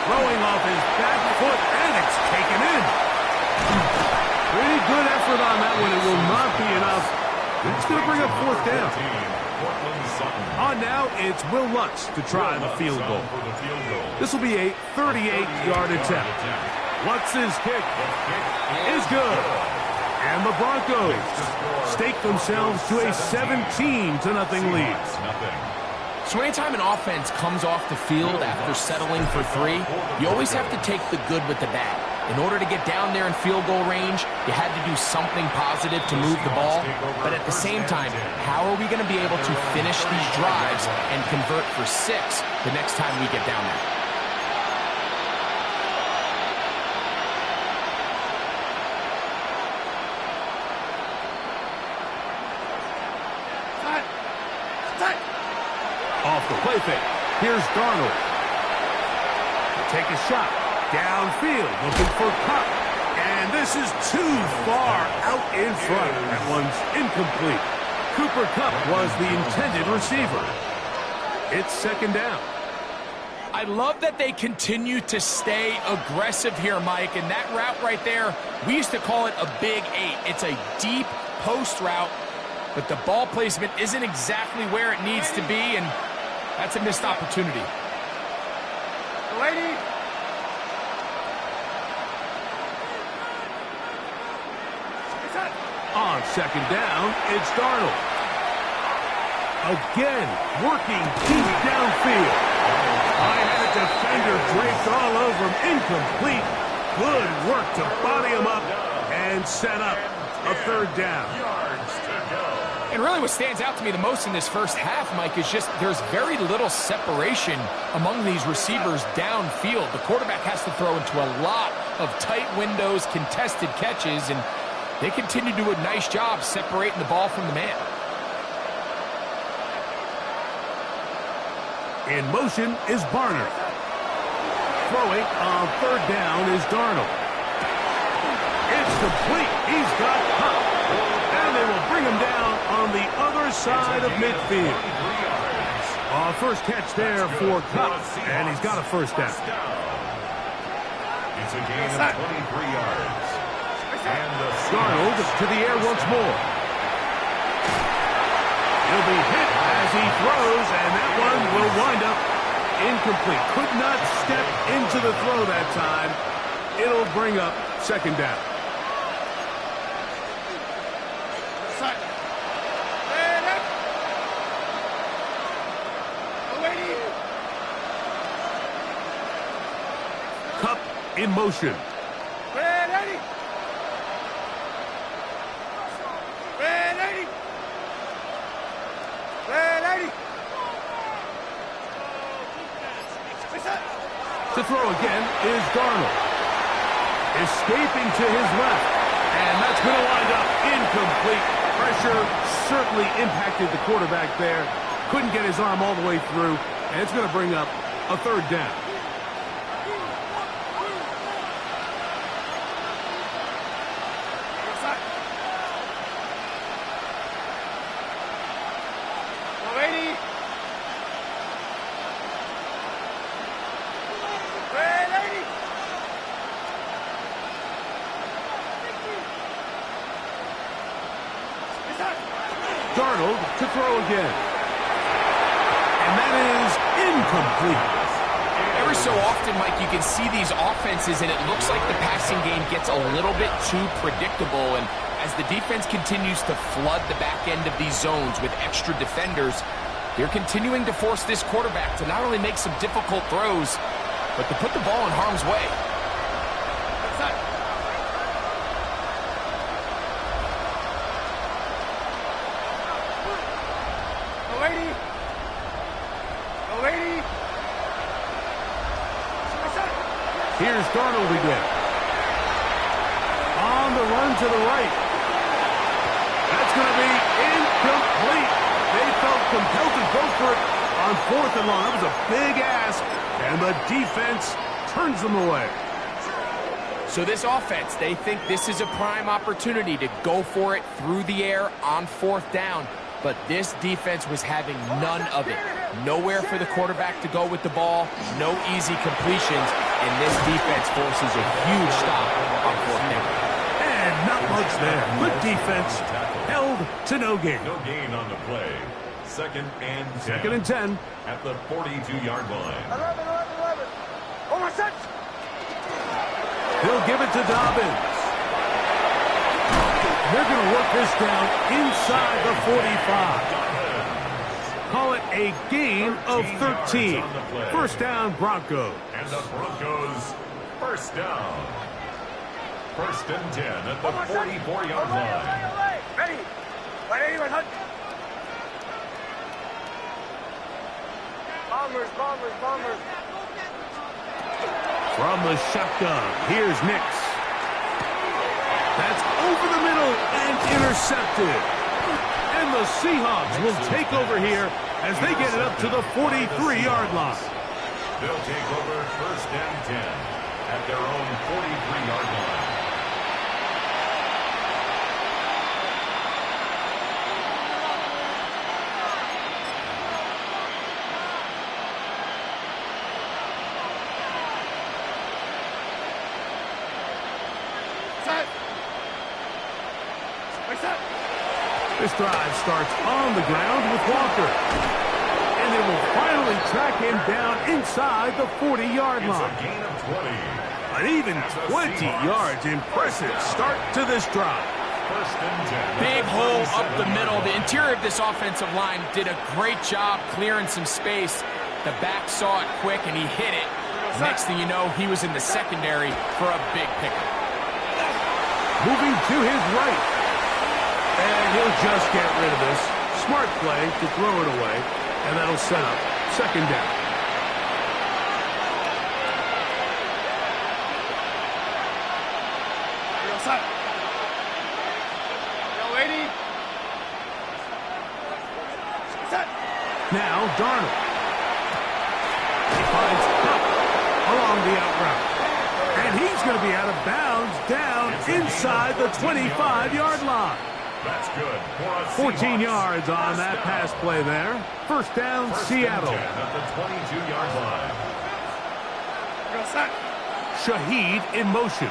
Throwing off his back foot, and it's taken in. Pretty good effort on that one. It will not be enough. It's going to bring up 4th down. On now, it's Will Lutz to try the field goal. This will be a 38-yard attempt. Lutz's kick is good. And the Broncos stake themselves to a 17-0 lead. So anytime an offense comes off the field after settling for 3, you always have to take the good with the bad. In order to get down there in field goal range, you had to do something positive to move the ball. But at the same time, how are we going to be able to finish these drives and convert for 6 the next time we get down there? Off the play fake. Here's Darnold. Take a shot. Downfield. Looking for Kupp. And this is too far out in front. That one's incomplete. Cooper Kupp was the intended receiver. It's 2nd down. I love that they continue to stay aggressive here, Mike. And that route right there, we used to call it a big 8. It's a deep post route, but the ball placement isn't exactly where it needs to be, and that's a missed opportunity. On second down, it's Darnold. Again, working deep downfield. I had a defender draped all over him. Incomplete. Good work to body him up and set up a third down. And really what stands out to me the most in this first half, Mike, is just there's very little separation among these receivers downfield. The quarterback has to throw into a lot of tight windows, contested catches, and they continue to do a nice job separating the ball from the man. In motion is Barner. Throwing on third down is Darnold. It's complete. He's got Kupp. And they will bring him down on the other side of midfield. First catch there for Kupp. And he's got a first down. It's a gain of 23 yards. And the Darnold to the air once more. He'll be hit as he throws, and that one will wind up incomplete. Could not step into the throw that time. It'll bring up second down. Kupp in motion. To throw again is Darnold. Escaping to his left. And that's going to wind up incomplete. Pressure certainly impacted the quarterback there. Couldn't get his arm all the way through. And it's going to bring up a third down. Darnold to throw again. And that is incomplete. Every so often, Mike, you can see these offenses, and it looks like the passing game gets a little bit too predictable. And as the defense continues to flood the back end of these zones with extra defenders, they're continuing to force this quarterback to not only make some difficult throws, but to put the ball in harm's way. Here's Darnold again. On the run to the right. That's going to be incomplete. They felt compelled to go for it on fourth and long. That was a big ask, and the defense turns them away. So this offense, they think this is a prime opportunity to go for it through the air on fourth down. But this defense was having none of it. Nowhere for the quarterback to go with the ball, no easy completions, and this defense forces a huge stop on fourth down. And not much there. Good defense, held to no gain. No gain on the play. Second and 10. Second and 10. At the 42-yard line. 11. Over 6. He'll give it to Dobbins. They're going to work this down inside the 45. Call it a gain of 13. First down, Broncos. And the Broncos, first down. First and 10 at the 44-yard line. Ready. 180. Bombers. From the shotgun, here's Nix. That's over the middle and intercepted. And the Seahawks will take over here as they get it up to the 43-yard line. They'll take over first and 10 at their own 43-yard line. This drive starts on the ground with Walker. And they will finally track him down inside the 40-yard line. It's a gain of 20. An even 20 yards. Impressive start to this drive. First and 10. Big hole up the middle. The interior of this offensive line did a great job clearing some space. The back saw it quick, and he hit it. Next thing you know, he was in the secondary for a big pickup. Moving to his right. And he'll just get rid of this. Smart play to throw it away, and that'll set up second down. Now Darnold. He finds Cup along the out route. And he's going to be out of bounds down inside the 25-yard line. That's good. 14 yards on that pass play there. First down, Seattle. At the 22-yard line. Shaheed in motion.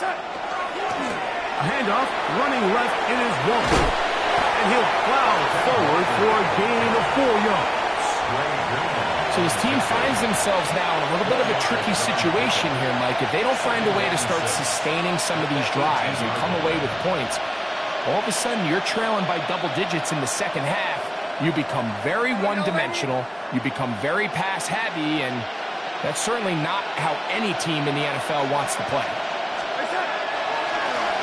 A handoff, running left, it is Walker. And he'll plow forward for a gain of 4 yards. So his team finds themselves now in a little bit of a tricky situation here, Mike. If they don't find a way to start sustaining some of these drives and come away with points, all of a sudden you're trailing by double digits in the second half. You become very one-dimensional. You become very pass-heavy, and that's certainly not how any team in the NFL wants to play.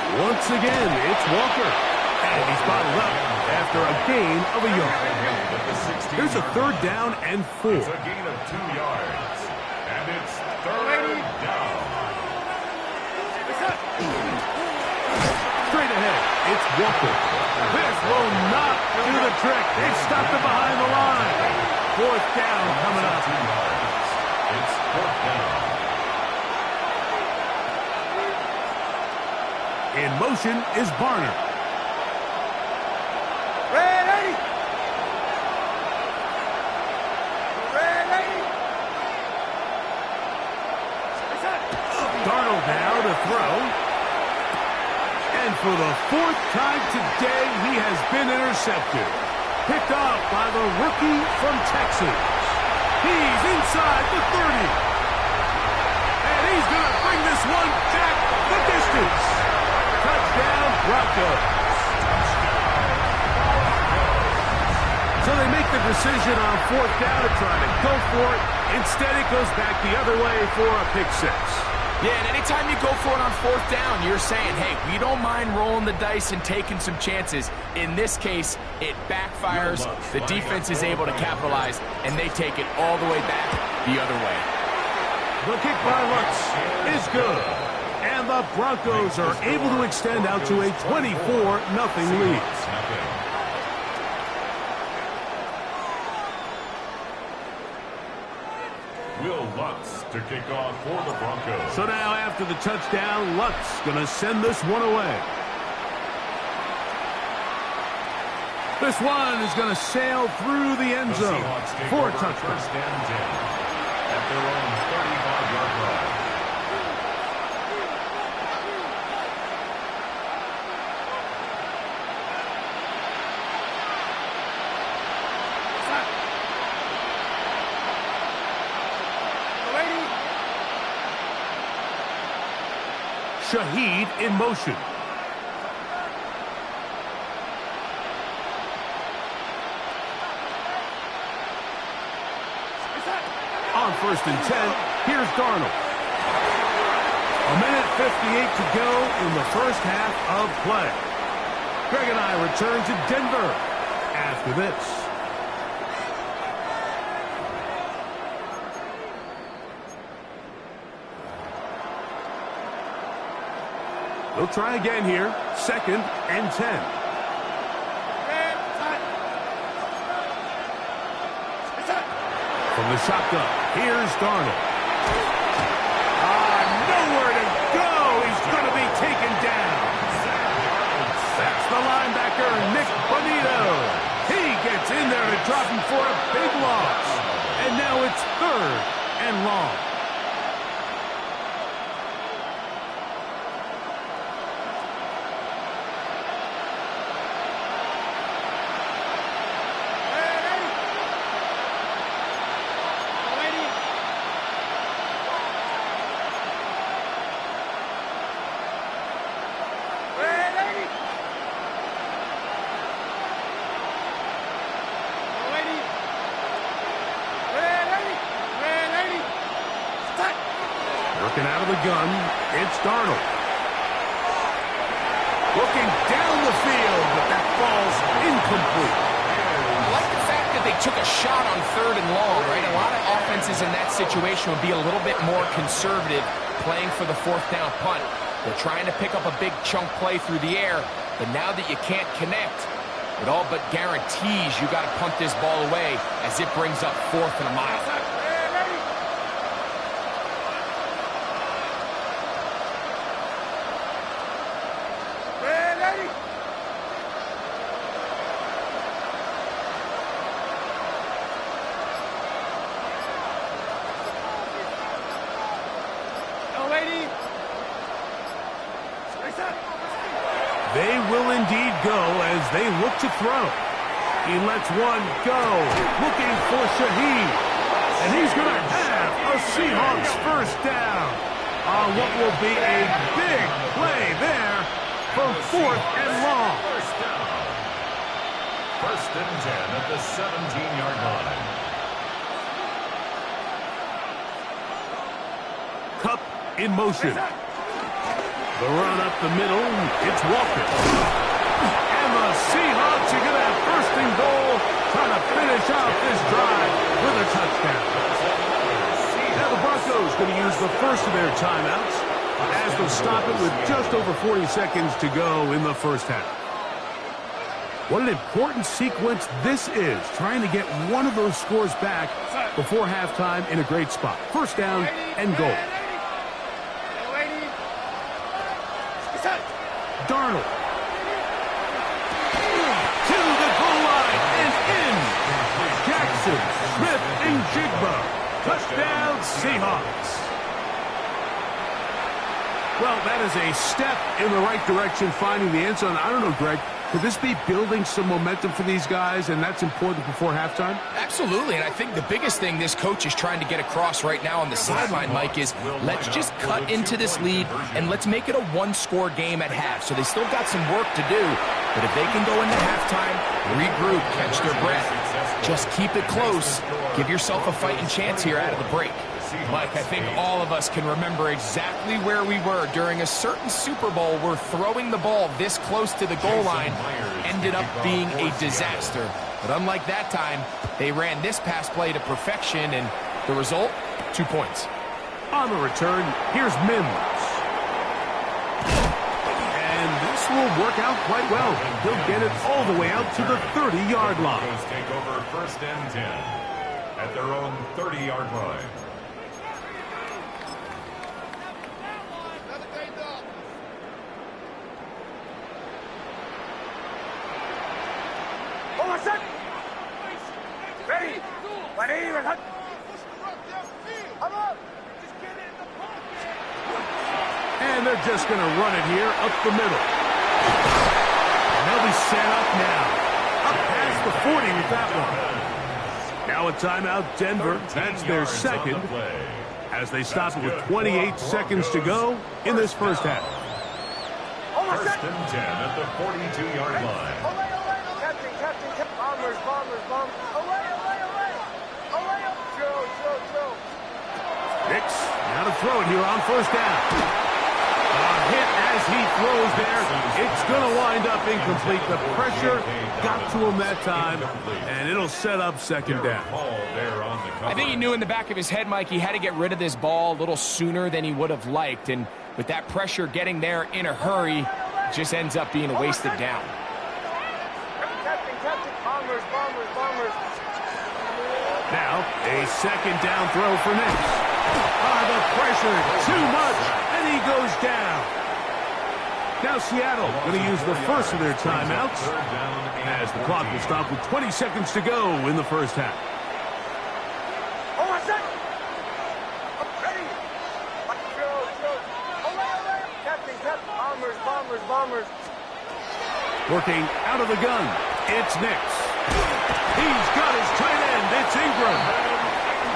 Once again, it's Walker. And he's bottled up after a gain of a yard. Here's a third down and 4. It's a gain of 2 yards. And it's third down. Straight ahead, it's Walker. This will not do the trick. They've stopped it behind the line. Fourth down coming up. 2 yards. It's fourth down. In motion is Barner. Ready! Darnold now to throw. And for the 4th time today, he has been intercepted. Picked off by the rookie from Texas. He's inside the 30. And he's going to bring this one back the distance. Touchdown, Broncos. So they make the decision on 4th down to try to go for it. Instead, it goes back the other way for a pick 6. Yeah, and anytime you go for it on 4th down, you're saying, hey, we don't mind rolling the dice and taking some chances. In this case, it backfires. The defense is able to capitalize, and they take it all the way back the other way. The kick by Lutz is good. And the Broncos are able to extend out to a 24-0 lead. Will Lutz to kick off for the Broncos. So now after the touchdown, Lutz going to send this one away. This one is going to sail through the end zone for a touchdown. First and 10 at their own 35-yard line. Shaheed in motion. On 1st and 10, here's Darnold. 1:58 to go in the first half of play. Greg and I return to Denver after this. They'll try again here. 2nd and 10. From the shotgun, here's Darnold. Nowhere to go. He's going to be taken down. That's the linebacker, Nick Bonito. He gets in there to drop him for a big loss. And now it's 3rd and long. the gun, it's Darnold. Looking down the field, but that ball's incomplete. I like the fact that they took a shot on 3rd and long, right? A lot of offenses in that situation would be a little bit more conservative playing for the 4th down punt. They're trying to pick up a big chunk play through the air, but now that you can't connect, it all but guarantees you got to punt this ball away as it brings up 4th and a mile. They will indeed go as they look to throw. He lets one go, looking for Shaheed. And he's going to have a Seahawks first down on what will be a big play there for 4th and long. First down. 1st and 10 at the 17-yard line. Cup in motion. The run up the middle, it's Walker. And the Seahawks are going to have 1st and goal, trying to finish off this drive with a touchdown. Now the Broncos going to use the first of their timeouts as they'll stop it with just over 40 seconds to go in the first half. What an important sequence this is, trying to get one of those scores back before halftime in a great spot. 1st down and goal. Darnold. To the goal line and in. Jackson, Smith, and Jigba. Touchdown, Seahawks. Well, that is a step in the right direction, finding the end zone. I don't know, Greg. Could this be building some momentum for these guys, and that's important before halftime? Absolutely, and I think the biggest thing this coach is trying to get across right now on the sideline, Mike, is let's just cut into this lead and let's make it a one-score game at half. So they still got some work to do, but if they can go into halftime, regroup, catch their breath, just keep it close, give yourself a fighting chance here out of the break. Mike, I think all of us can remember exactly where we were during a certain Super Bowl where throwing the ball this close to the goal line ended up being a disaster. But unlike that time, they ran this pass play to perfection, and the result, 2 points. On the return, here's Mims. And this will work out quite well. He'll get it all the way out to the 30-yard line. Take over 1st and 10 at their own 30-yard line. And they're just going to run it here up the middle. And they'll be set up now. Up past the 40 with that one. Now a timeout, Denver. That's their second. As they stop it with 28 seconds to go in this first half. 1st and 10 at the 42-yard line. Captain, bombers. Nix, now to throw it here on 1st down. A hit as he throws there. It's going to wind up incomplete. The pressure got to him that time, and it'll set up 2nd down. I think he knew in the back of his head, Mike, he had to get rid of this ball a little sooner than he would have liked, and with that pressure getting there in a hurry, it just ends up being a wasted down. Captain, bombers. Now, a 2nd down throw for Nix. The pressure, too much, and he goes down. Now Seattle going to use the first of their timeouts as the clock will stop with 20 seconds to go in the first half. Bombers. Working out of the gun, it's Nix. He's got his tight end, it's Ingram.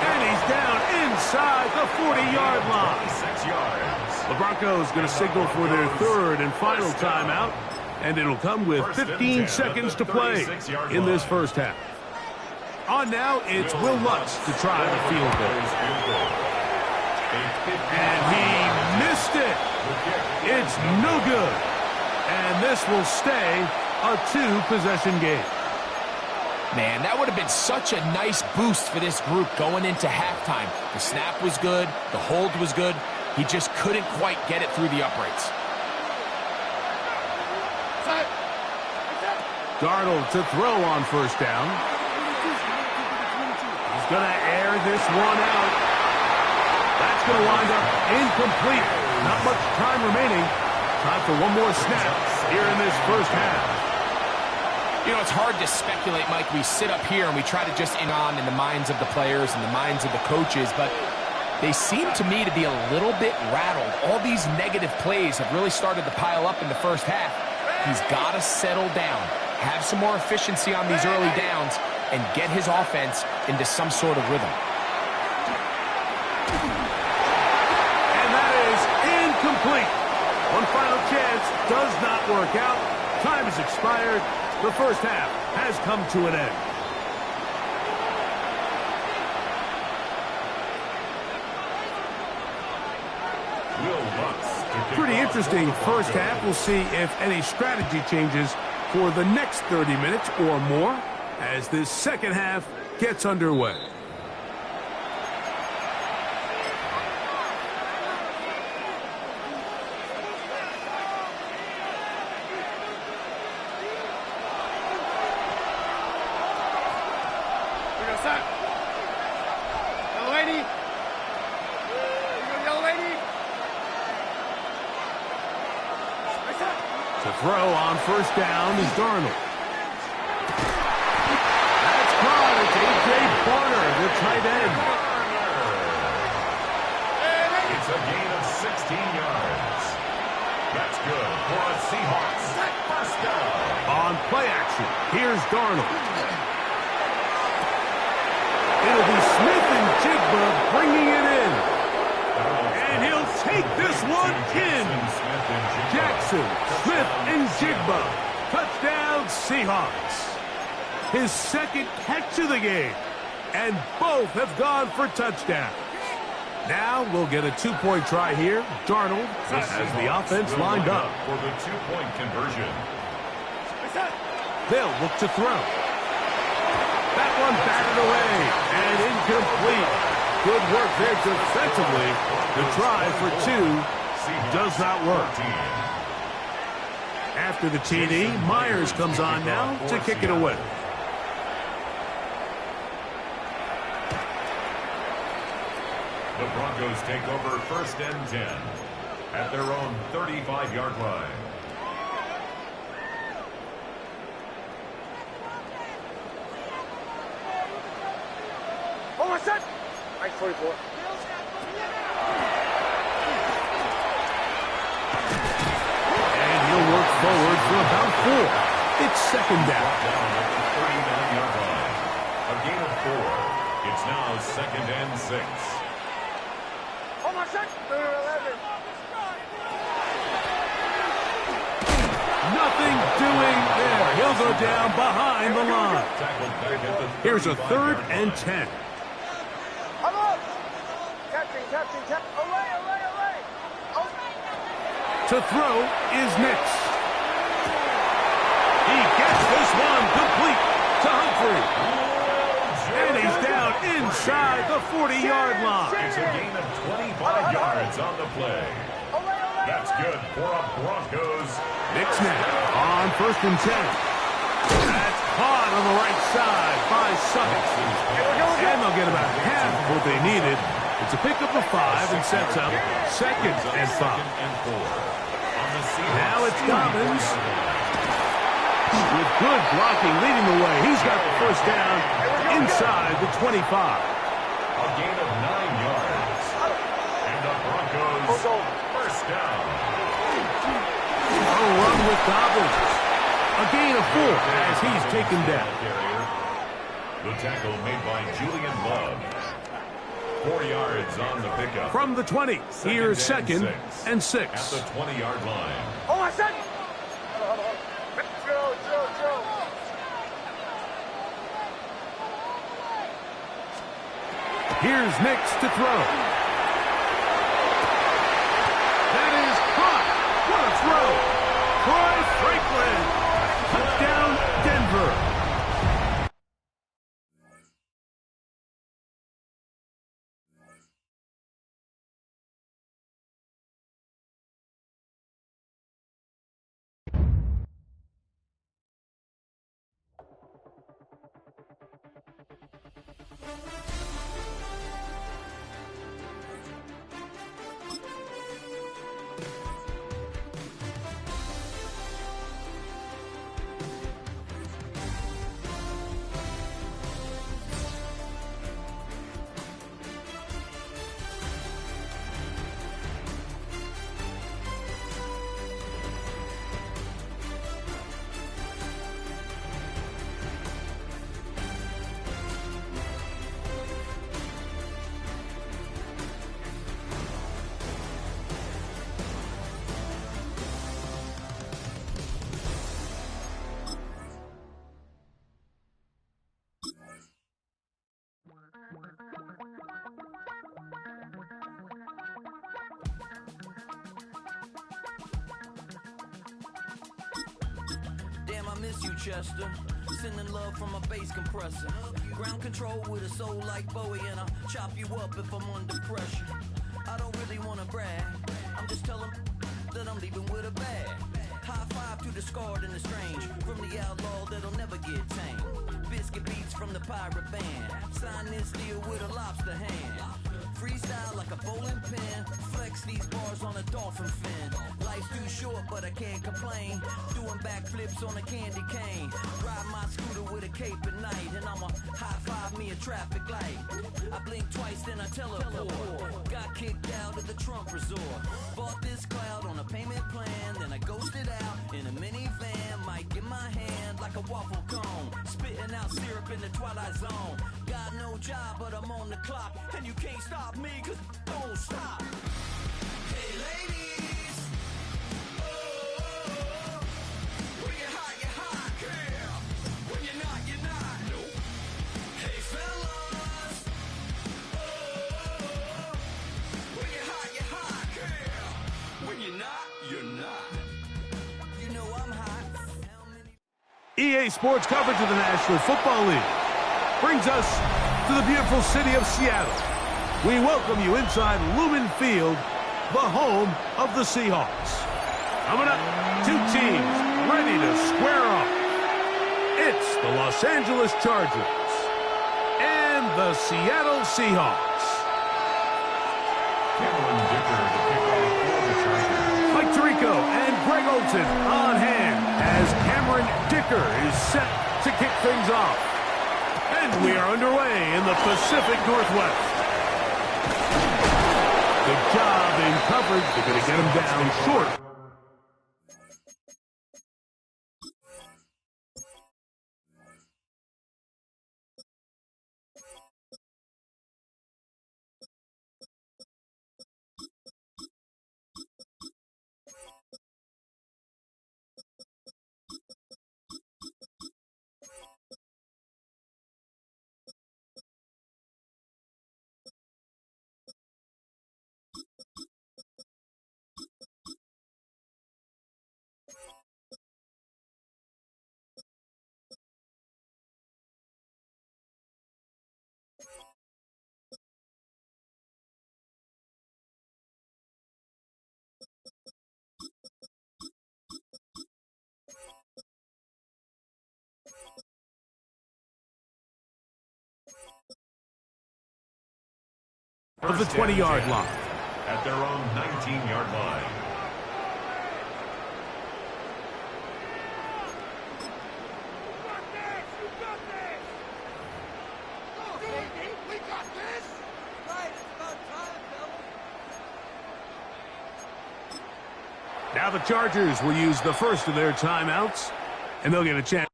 And he's down inside the 40-yard line. 6 yards. The Broncos going to signal for their 3rd and final timeout, and it'll come with 15 seconds to play in this first half. On now, it's Will Lutz to try the field goal. And he It's no good. And this will stay a 2-possession game. Man, that would have been such a nice boost for this group going into halftime. The snap was good. The hold was good. He just couldn't quite get it through the uprights. Darnold to throw on first down. He's going to air this one out. That's going to wind up incomplete. Not much time remaining. Time for one more snap here in this first half. You know, it's hard to speculate, Mike. We sit up here and we try to just in the minds of the players and the minds of the coaches, but they seem to me to be a little bit rattled. All these negative plays have really started to pile up in the first half. He's got to settle down, have some more efficiency on these early downs, and get his offense into some sort of rhythm. And that is incomplete. One final chance does not work out. Time has expired. The first half has come to an end. Pretty interesting first half. We'll see if any strategy changes for the next 30 minutes or more as this second half gets underway. To throw on first down is Darnold. That's caught. It's A.J. Barner, the tight end. It's a gain of 16 yards. That's good for a Seahawks first down. On play action, here's Darnold. It'll be Smith and Jigba bringing it in. And he'll take this one in. Jackson, Smith, and Jigba. Touchdown, Seahawks. His second catch of the game. And both have gone for touchdowns. Now we'll get a 2-point try here. Darnold has the offense lined up for the 2-point conversion. They'll look to throw. That one batted away and incomplete. Good work there defensively. The try for 2 does not work. After the TD, Myers comes on now to kick it away. The Broncos take over 1st and 10 at their own 35-yard line. Oh, my son! Nice 44. And he'll work forward for about 4. It's second down. Down at the 39-yard line. A gain of 4. It's now 2nd and 6. Oh, my son! 11. Nothing doing there. He'll go down behind the line. Here's a 3rd and 10. Captain. Away. To throw is Nix. He gets this one complete to Humphrey. And he's down inside the 40-yard line. It's a gain of 25 yards on the play. That's good for a Broncos. Nix now on 1st and 10. That's caught on the right side by Sutton. And they'll get about half of what they needed. It's a pickup of 5 and sets up 2nd and 5. Now it's Dobbins. With good blocking leading the way. He's got the first down inside the 25. A gain of 9 yards. And the Broncos first down. A run with Dobbins. A gain of 4 as he's taken down. The tackle made by Julian Love. 4 yards on the pickup. From the 20, here's 2nd and 6. At the 20-yard line. Oh, my son! Drill. Here's Nix to throw. That is Damn, I miss you, Chester. Sending love from a bass compressor. Ground control with a soul like Bowie, and I'll chop you up if I'm under pressure. I don't really want to brag. I'm just telling that I'm leaving with a bag. High five to the scarred and the strange. From the outlaw that'll never get tamed. Biscuit beats from the pirate band. Sign this deal with a lobster hand. Freestyle like a bowling pin. Flex these bars on a dolphin fin. Life's too short, but I can't complain. Doing backflips on a candy cane. Ride my scooter with a cape at night. And I'ma high five me a traffic light. I blink twice, then I teleport. Got kicked out of the Trump resort. Bought this cloud on a payment plan. Then I ghosted out in a minivan. Mic in my hand like a waffle cone. Spitting out syrup in the twilight zone. Got no job, but I'm on the clock. And you can't stop me, cause don't stop. Hey ladies, oh, when you're hot, yeah. When you're not, nope. Hey fellas, oh, when you're hot, yeah. When you're not. You know I'm hot. EA Sports coverage of the National Football League brings us to the beautiful city of Seattle. We welcome you inside Lumen Field, the home of the Seahawks. Coming up, two teams ready to square off. It's the Los Angeles Chargers and the Seattle Seahawks. Mike Tirico and Greg Olson on hand as Cameron Dicker is set to kick things off. And we are underway in the Pacific Northwest. Good job in coverage. They're going to get him down short. Of the 20-yard line. At their own 19-yard line. Now the Chargers will use the first of their timeouts, and they'll get a chance.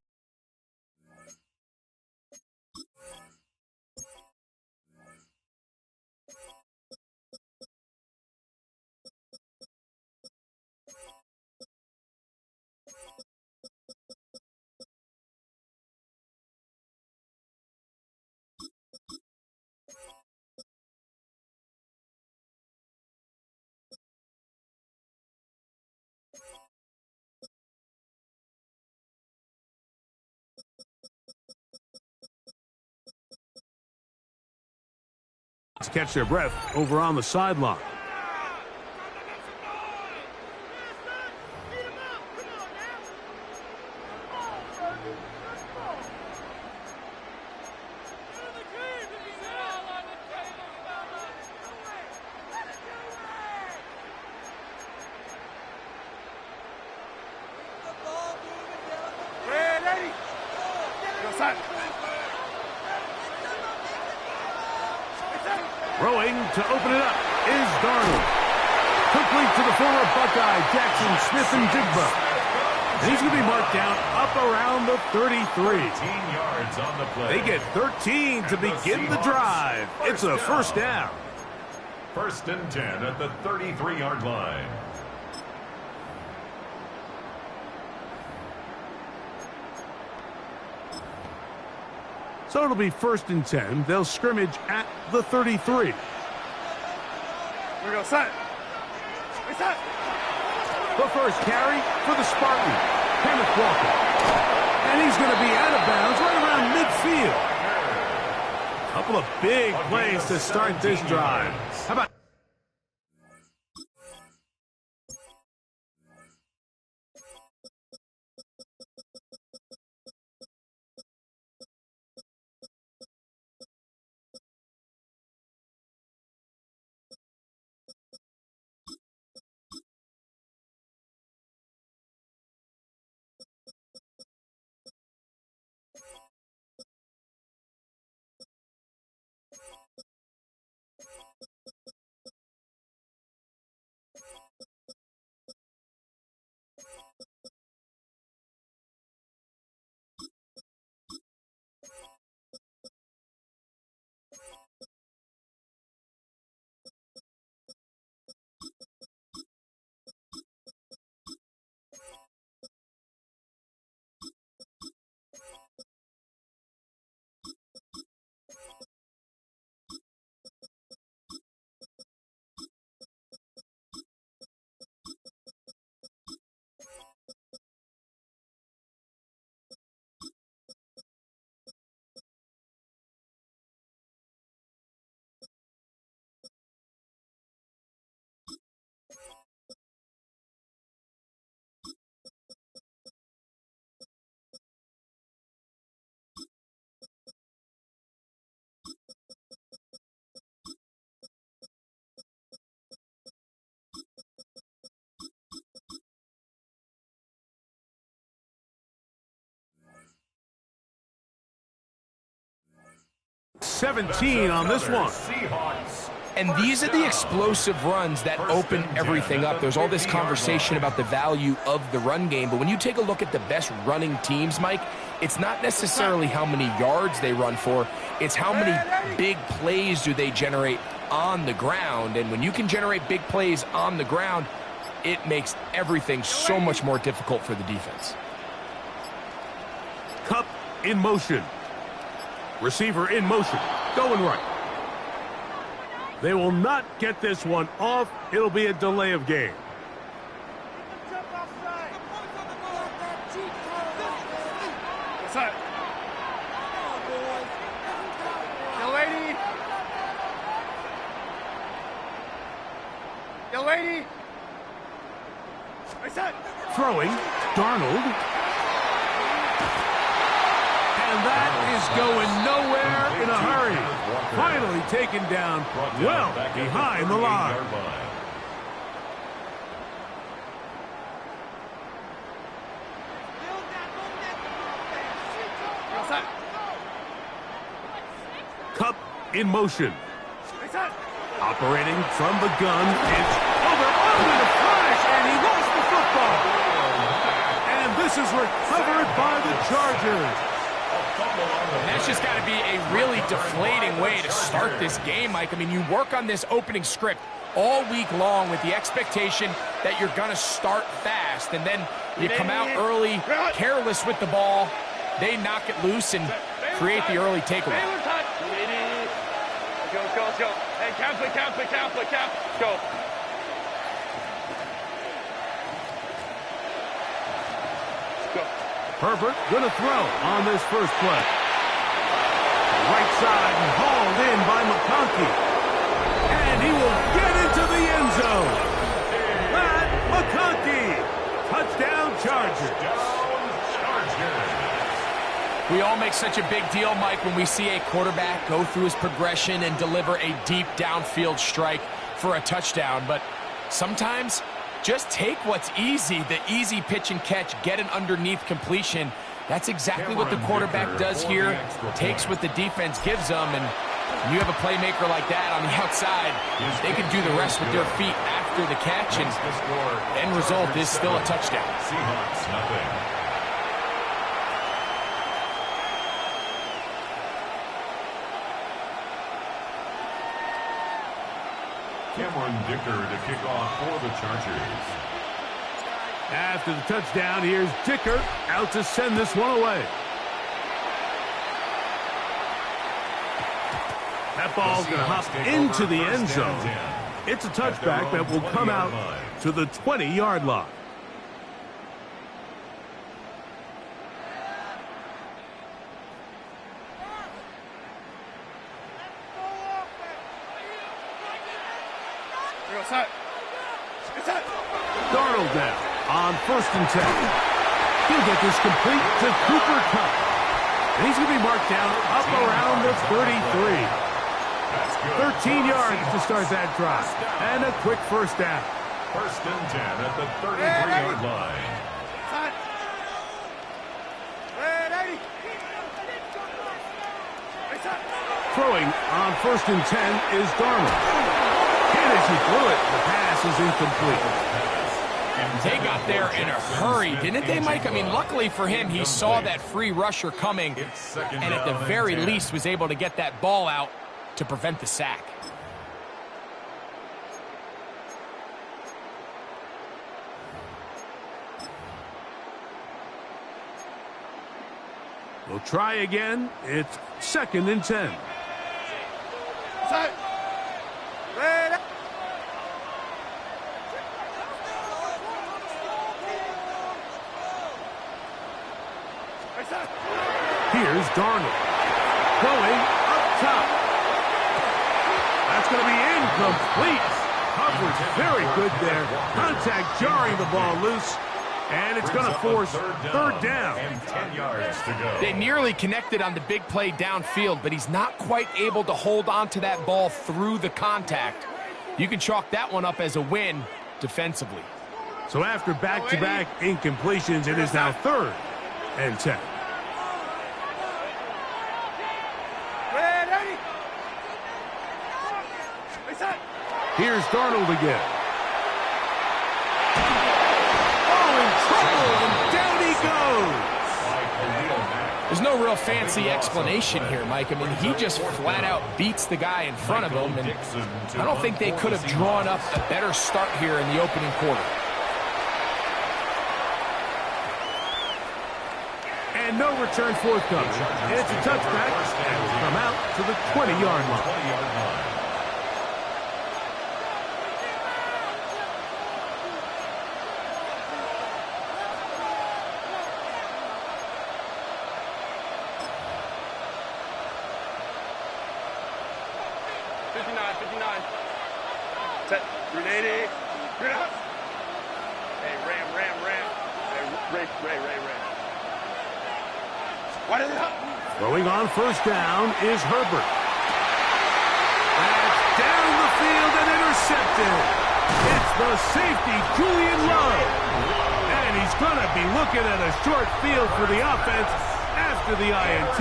To catch their breath over on the sideline. Throwing to open it up is Darnold. Complete to the former Buckeye, Jackson Smith-Njigba. And he's going to be marked down up around the 33. 13 yards on the play. They get 13 to begin the drive. It's a first down. 1st and 10 at the 33-yard line. So it'll be 1st and 10. They'll scrimmage at the 33. We go, set. Reset. The first carry for the Spartans, Kenneth Walker. And he's going to be out of bounds right around midfield. A couple of big plays to start this drive. How about $17 on this one? Seahawks. And these are the explosive runs that open everything up. There's all this conversation about the value of the run game, but when you take a look at the best running teams, Mike, it's not necessarily how many yards they run for, it's how many big plays do they generate on the ground. And when you can generate big plays on the ground, it makes everything so much more difficult for the defense. Cup in motion. Receiver in motion. Going right. They will not get this one off. It'll be a delay of game. What's up? Young lady. Young lady. Reset. Throwing. Darnold. And that is going nowhere in a hurry. Finally taken down well behind the line. Cup in motion. Operating from the gun. It's over. Oh, and a flash, and he lost the football. And this is recovered by the Chargers. And that's just got to be a really deflating way to start this game, Mike. I mean, you work on this opening script all week long with the expectation that you're going to start fast, and then you come out early, careless with the ball. They knock it loose and create the early takeaway. Let's go. Hey, camp. Let's go. Herbert going to throw on this first play. Right side and hauled in by McConkey. And he will get into the end zone. Matt McConkey. Touchdown Chargers. We all make such a big deal, Mike, when we see a quarterback go through his progression and deliver a deep downfield strike for a touchdown. But sometimes just take what's easy, the easy pitch and catch, get an underneath completion. That's exactly what the quarterback does here. Takes what the defense gives them, and when you have a playmaker like that on the outside, they can do the rest with their feet after the catch, and the end result is still a touchdown. Seahawks, nothing. Cameron Dicker to kick off for the Chargers. After the touchdown, here's Dicker out to send this one away. That ball's going to hop into the end zone. It's a touchback that will come out to the 20-yard line. Darnold now on 1st and 10. He'll get this complete to Cooper Kupp. And he's going to be marked down up around the 33. 13 yards to start that drive. And a quick first down. 1st and 10 at the 33-yard line. Throwing on 1st and 10 is Darnold. And as he threw it, the pass is incomplete. They got there in a hurry, didn't they, Mike? I mean, luckily for him, he saw that free rusher coming, and at the very least was able to get that ball out to prevent the sack. We'll try again. It's 2nd and 10. Here's Darnold. Going up top. That's going to be incomplete. Coverage very good there. Contact jarring the ball loose. And it's going to force third down. And 10 yards to go. They nearly connected on the big play downfield, but he's not quite able to hold on to that ball through the contact. You can chalk that one up as a win defensively. So after back-to-back incompletions, it is now 3rd and 10. Here's Darnold again. Oh, in trouble, and down he goes. There's no real fancy explanation here, Mike. I mean, he just flat out beats the guy in front of him, and I don't think they could have drawn up a better start here in the opening quarter. And no return forthcoming. It's a touchback, and will come out to the 20-yard line. Throwing on 1st down is Herbert. That's down the field and intercepted. It's the safety, Julian Love. And he's going to be looking at a short field for the offense after the INT.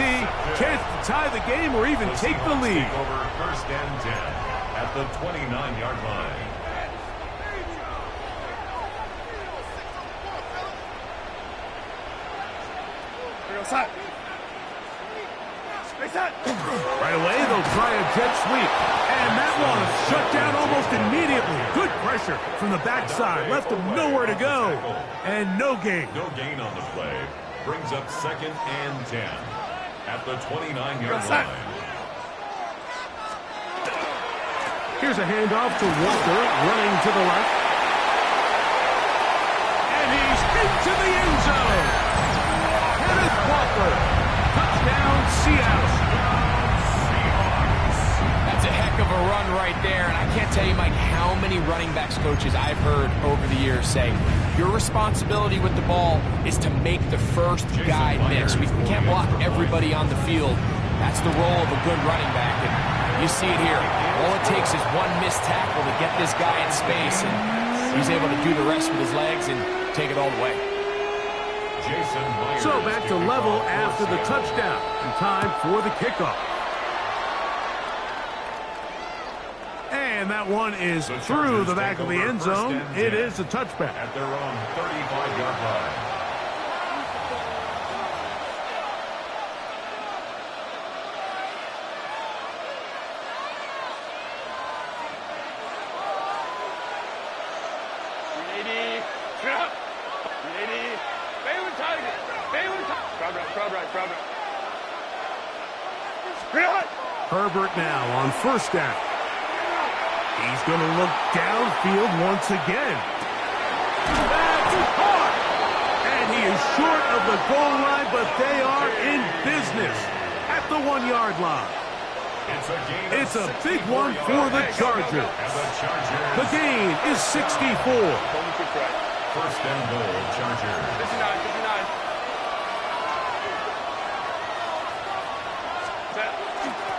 Chance to tie the game or even take the lead. Over 1st and 10 at the 29-yard line. Right away, they'll try a jet sweep. And that one is shut down almost immediately. Good pressure from the backside. Left him nowhere to go. And no gain. No gain on the play. Brings up 2nd and 10 at the 29-yard line. Here's a handoff to Walker, running to the left. And he's into the end zone. Kenneth Walker. Touchdown, Seattle. That's a heck of a run right there, and I can't tell you, Mike, how many running backs coaches I've heard over the years say, your responsibility with the ball is to make the first guy miss. We can't block everybody on the field. That's the role of a good running back, and you see it here. All it takes is one missed tackle to get this guy in space, and he's able to do the rest with his legs and take it all the way. So back to level after the touchdown, and time for the kickoff. And that one is through the back of the end zone. It is a touchback. At their own 35-yard line. Herbert now on first down. He's going to look downfield once again. That's hard. And he is short of the goal line, but they are in business at the 1-yard line. It's a big one for the Chargers. The gain is 64. First and goal, Chargers. 59.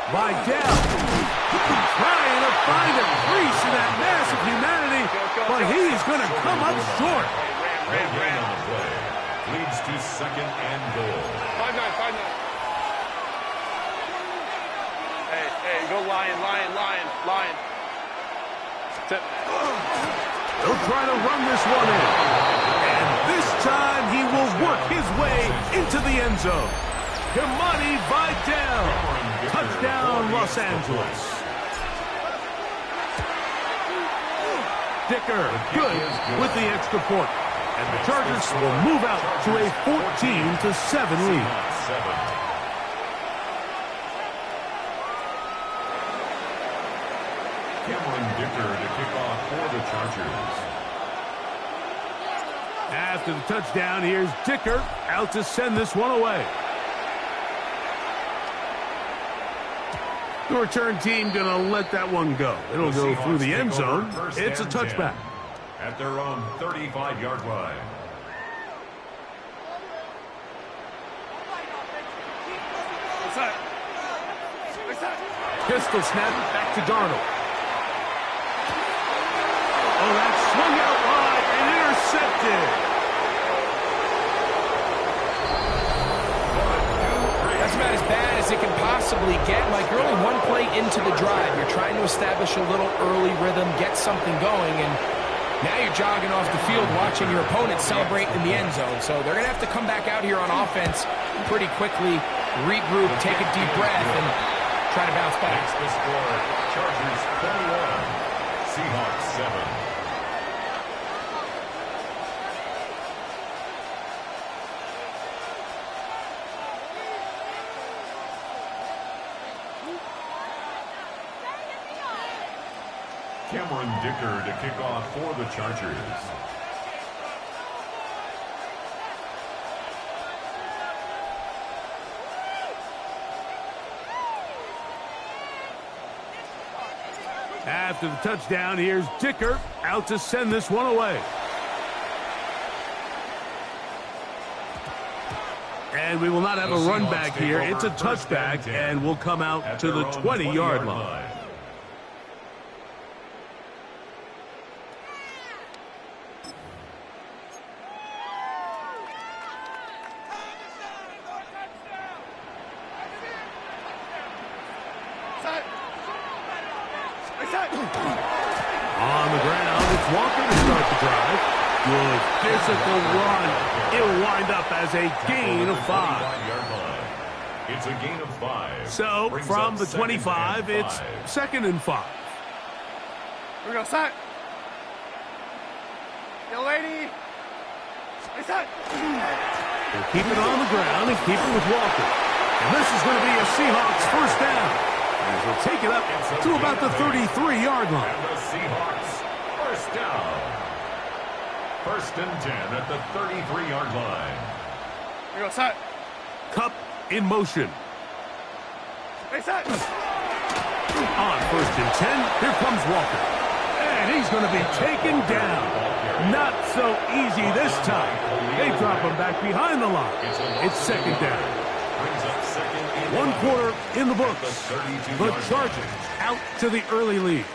Vidal trying to find a crease in that mass of humanity, but he's going to come up short. Ran on the play. Leads to second and goal. 5-9. Hey, go lion. They'll try to run this one in. And this time he will work his way into the end zone. Kamani Vidal. Touchdown, Los Angeles. Dicker, good with the extra point. And the Chargers will move out to a 14-7 lead. Cameron Dicker to kick off for the Chargers. After the touchdown, here's Dicker out to send this one away. The return team going to let that one go. It'll go through the end zone. It's a touchback. At their own 35-yard line. Pistol snap back to Darnold. Oh, that swung out wide and intercepted. That's about as bad as it can possibly get. Like, you're only one play into the drive. You're trying to establish a little early rhythm, get something going, and now you're jogging off the field watching your opponent celebrate in the end zone. So they're going to have to come back out here on offense pretty quickly, regroup, take a deep breath, and try to bounce back. That's the score. Chargers 21, Seahawks 7. Cameron Dicker to kick off for the Chargers. After the touchdown, here's Dicker out to send this one away. And we will not have a run back here. It's a touchback, and we'll come out to the 20-yard line. On the ground, it's Walker to start the drive. Good physical run. It'll wind up as a gain of 5. It's a gain of 5. So, from the 25, it's 2nd and 5. Here we go, set. Yo, lady. Set. They'll keep it on the ground and keep it with Walker. And this is going to be a Seahawks first down. As they'll take it up to about the 33-yard line. And the Seahawks first down. 1st and 10 at the 33-yard line. Here we go, set. Cup in motion. Hey, set. On 1st and 10, here comes Walker. And he's going to be taken down. Not so easy this time. They drop him back behind the line. It's 2nd down. 1 quarter in the books. The Chargers out to the early lead.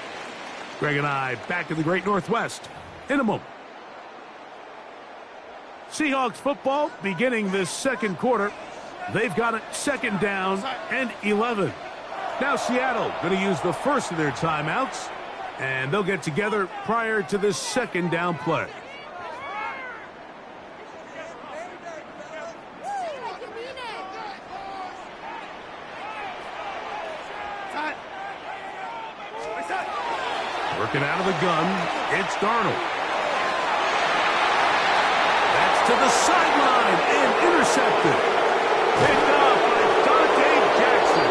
Greg and I back in the Great Northwest in a moment. Seahawks football beginning this second quarter. They've got it 2nd down and 11. Now Seattle going to use the first of their timeouts, and they'll get together prior to this 2nd down play. Working out of the gun, it's Darnold. That's to the sideline and intercepted. Picked up by Jackson.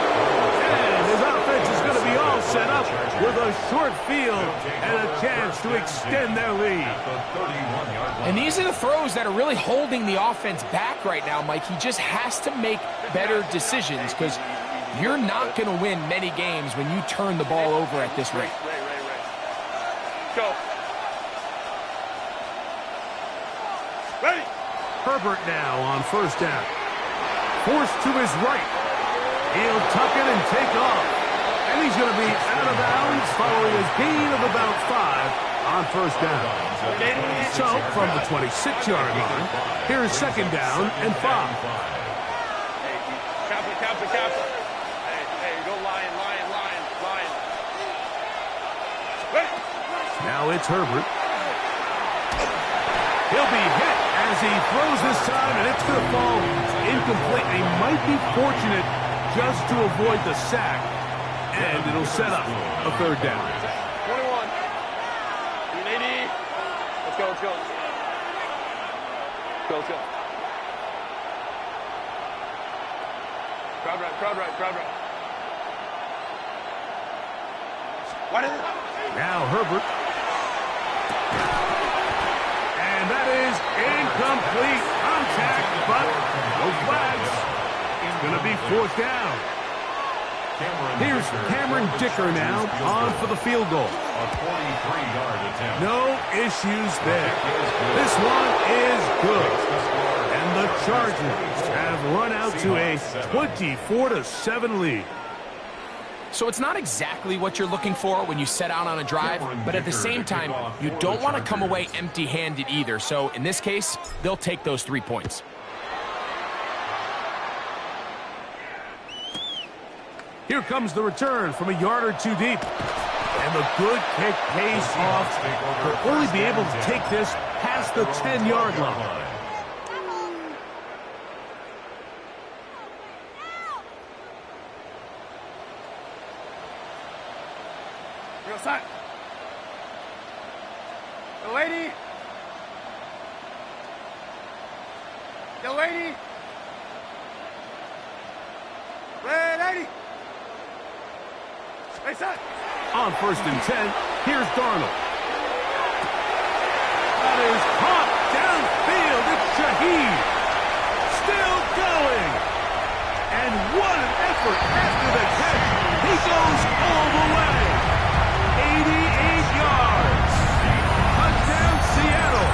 And his offense is going to be all set up with a short field and a chance to extend their lead. And these are the throws that are really holding the offense back right now, Mike. He just has to make better decisions because you're not going to win many games when you turn the ball over at this rate. Go. Ready. Herbert now on 1st down. Forced to his right. He'll tuck it and take off. And he's going to be out of bounds following a gain of about 5 on 1st down. So from the 26-yard line, here's 2nd down and 5. Kappa. Hey, go lion. Ready. Now it's Herbert. He'll be hit as he throws this time, and it's going to fall incomplete. They might be fortunate just to avoid the sack, and it'll set up a 3rd down. 21. 180. Let's go. Crowd right. What is it? Now Herbert. And that is incomplete contact, but no flags. It's going to be 4th down. Here's Cameron Dicker now on for the field goal. A 43-yard attempt. No issues there. This one is good. And the Chargers have run out to a 24-7 lead. So it's not exactly what you're looking for when you set out on a drive, but at the same time, you don't want to come away empty-handed either. So in this case, they'll take those 3 points. Here comes the return from a yard or 2 deep. And the good kick pays off. They'll only be able to take this past the 10-yard line. Real side. The lady. Ready. Hey, son. On 1st and 10, here's Darnold. That is caught downfield. It's Shaheed. Still going. And what an effort after the catch. He goes all the way. 88 yards. Touchdown, Seattle.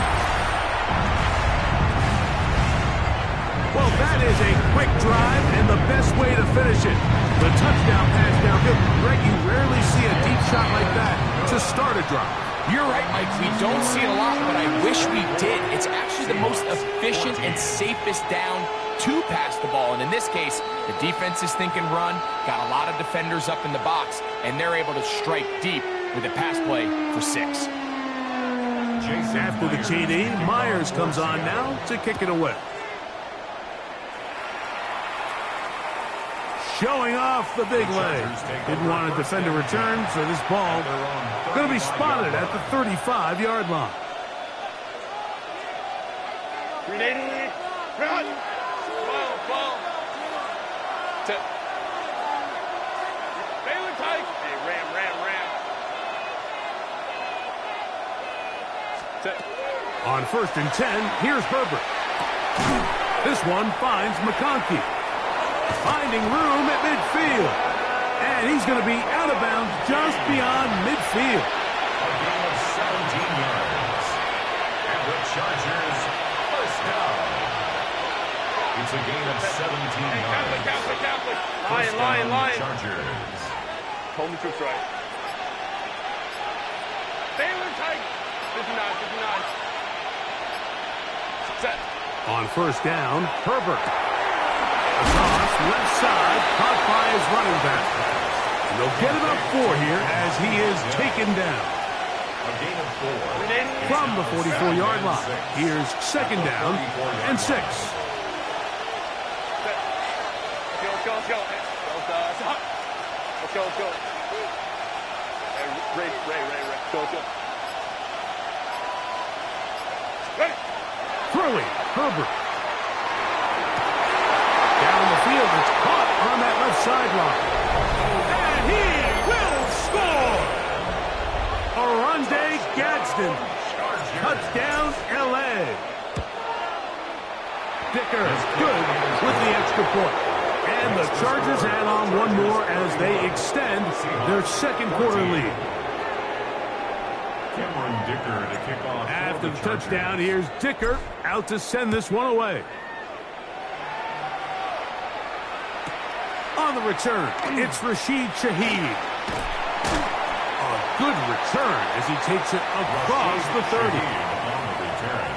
Well, that is a quick drive and the best way to finish it. The touchdown pass downfield. Greg, you rarely see a deep shot like that to start a drive. You're right, Mike. We don't see it a lot, but I wish we did. It's actually the most efficient and safest down to pass the ball. And in this case, the defense is thinking run, got a lot of defenders up in the box, and they're able to strike deep with a pass play for 6. After the TD, Myers comes on now to kick it away. Showing off the big leg. Didn't want to defend a return, so this ball going to be spotted at the 35-yard line. 380. Run. Ball. Tip. Baylor tight. Hey, ram. Tip. On 1st and 10, here's Herbert. This one finds McConkey. Finding room at midfield. And he's going to be out of bounds just beyond midfield. A gain of 17 yards. And the Chargers first down. It's a gain of 17 yards. Catholic. Lion. Chargers. Hold the troops right. Baylor tight. 59. Set. On first down, Herbert. Across left side, caught by his running back. And they'll get about 4 here as he is taken down. A gain of 4. From the 44-yard line, here's second down and 6. Let's go. Let's go. Ray. Go. Ready. Throwing, Herbert. Down the field, it's caught on that left sideline. And he will score! Oronde Gadsden. Touchdown, L.A. Dicker is good with the extra point. And the Chargers add on one more as they extend their second quarter lead. Cameron Dicker to kick off. After the touchdown, here's Dicker out to send this one away. On the return, it's Rashid Shaheed. A good return as he takes it across the 30. On the return,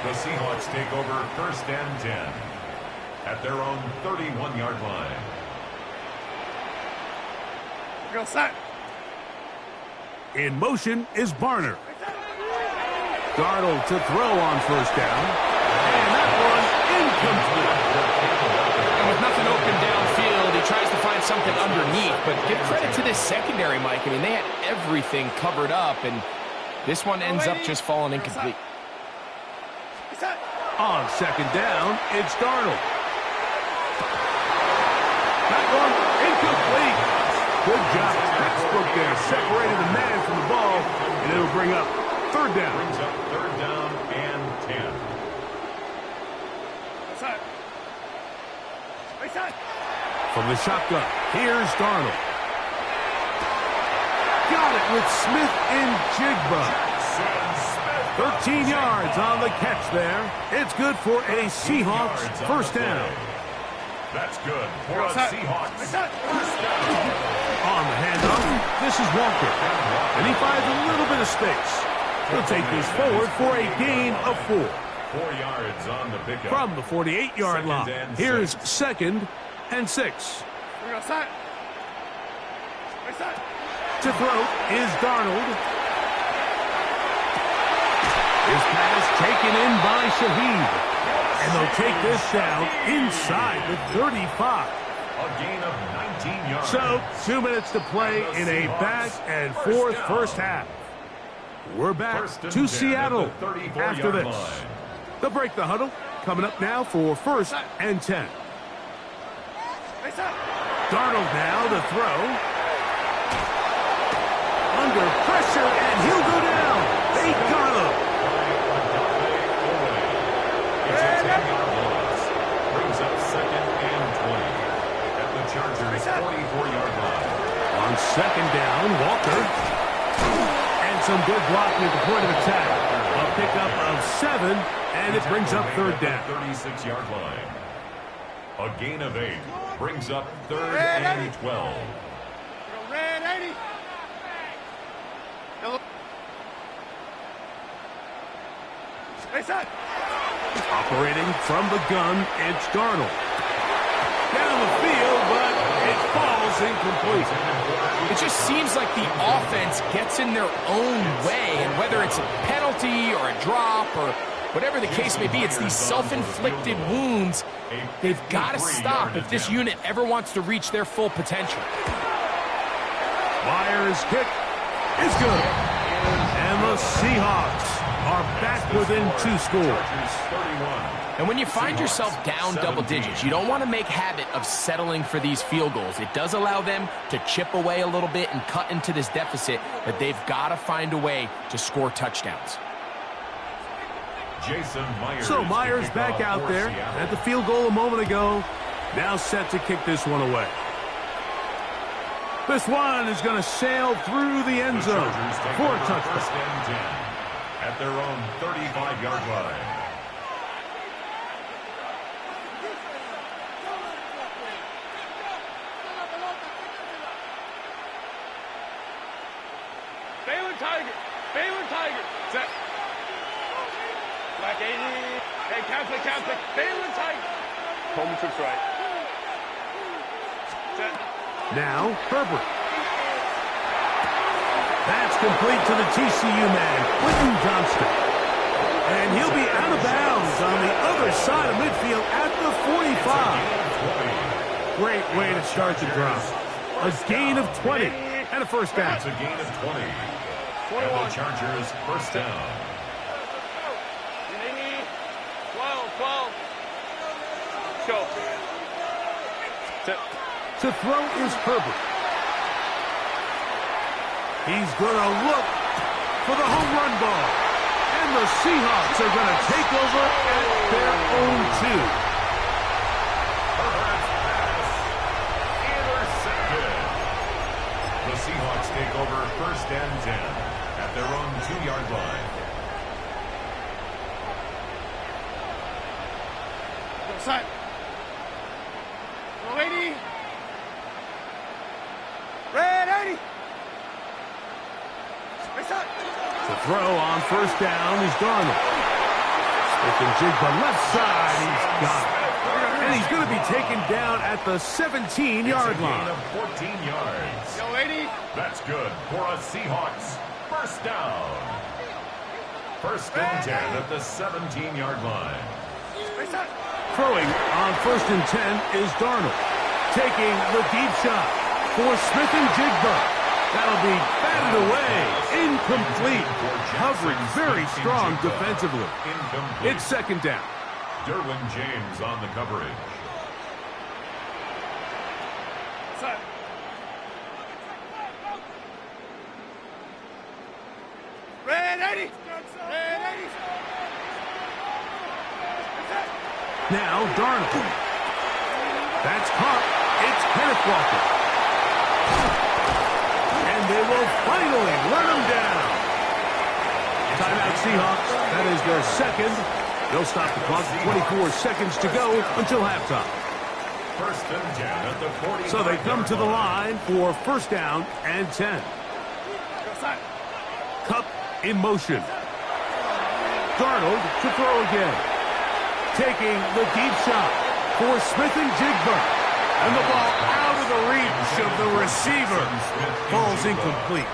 the Seahawks take over first and 10 at their own 31-yard line. Go set. In motion is Barner. Darnold to throw on first down. And that one incomplete. And with nothing open downfield, he tries to find something underneath. But give credit to this secondary, Mike. I mean, they had everything covered up, and this one ends up just falling incomplete. On second down, it's Darnold. That one incomplete. Good job. Textbook there. Separated the man from the ball, and it'll bring up third down. Brings up third down and 10. From the shotgun, here's Darnold. Got it with Smith and Jigba. 13 yards on the catch there. It's good for a Seahawks first down. That's good for a Seahawks first down. On the handoff, this is Walker. And he finds a little bit of space. He'll take this forward for a gain of 4. 4 yards on the pickup. From the 48-yard line, here's second and 6. To throw is Darnold. His pass taken in by Shaheed. And they'll take this down inside the 35. A gain of 19 yards. So, 2 minutes to play in a back-and-forth first half. We're back to Seattle after this. They'll break the huddle. Coming up now for first and 10. Darnold now to throw. Under pressure, and he'll go down. They got him. It's a 10-yard loss. Brings up second and 20 at the Chargers' 44-yard line. On second down, Walker. And some good blocking at the point of attack. A pickup of 7, and it brings up third down. 36-yard line. A gain of 8 brings up third and 12. Red 80. Operating from the gun, it's Darnold. Down the field, but it falls incomplete. It just seems like the offense gets in their own way, and whether it's a penalty or a drop or whatever the case may be, it's these self-inflicted wounds. They've got to stop if this unit ever wants to reach their full potential. Myers' kick is good. And the Seahawks are back within 2 scores. And when you find yourself down double digits, you don't want to make habit of settling for these field goals. It does allow them to chip away a little bit and cut into this deficit, but they've got to find a way to score touchdowns. So Myers back out there at the field goal a moment ago. Now set to kick this one away. This one is going to sail through the end zone for a touchdown. At their own 35-yard line. Baylor Tiger. Set. Black 80. Hey, Catholic. Catholic. Bailing tight. Home troops right. Set. Now, Herbert. That's complete to the TCU man, Quentin Johnston. And he'll be out of bounds on the other side of midfield at the 45. Great way to start the drive. A gain of 20 and a first down. That's a gain of 20. And the Chargers first down. 12. Go. Set. To throw is Herbert. He's going to look for the home run ball. And the Seahawks are going to take over at their own 2. Herbert's pass intercepted. The Seahawks take over first and 10 at their own 2-yard line. Go side. Go 80. Red 80. To throw on first down is Darnold. Smith-Njigba left side. He's got it. And he's going to be taken down at the 17-yard line. Of 14 yards. Go 80. That's good for a Seahawks first down. First and 10 at the 17-yard line. Throwing on first and 10 is Darnold. Taking the deep shot for Smith-Njigba. That'll be batted away. Incomplete. Covering very strong defensively. It's second down. Derwin James on the coverage. Red 80. Red 80. Now Darnold. That's caught. It's Kenneth Walker. And they will finally run him down. Timeout Seahawks. That is their second. They'll stop the clock. 24 seconds to go until halftime. First and 10 at the 40. So they come to the line for first down and 10. Kupp in motion. Darnold to throw again. Taking the deep shot for Smith-Njigba. And the ball out of the reach of the receiver. Ball's incomplete.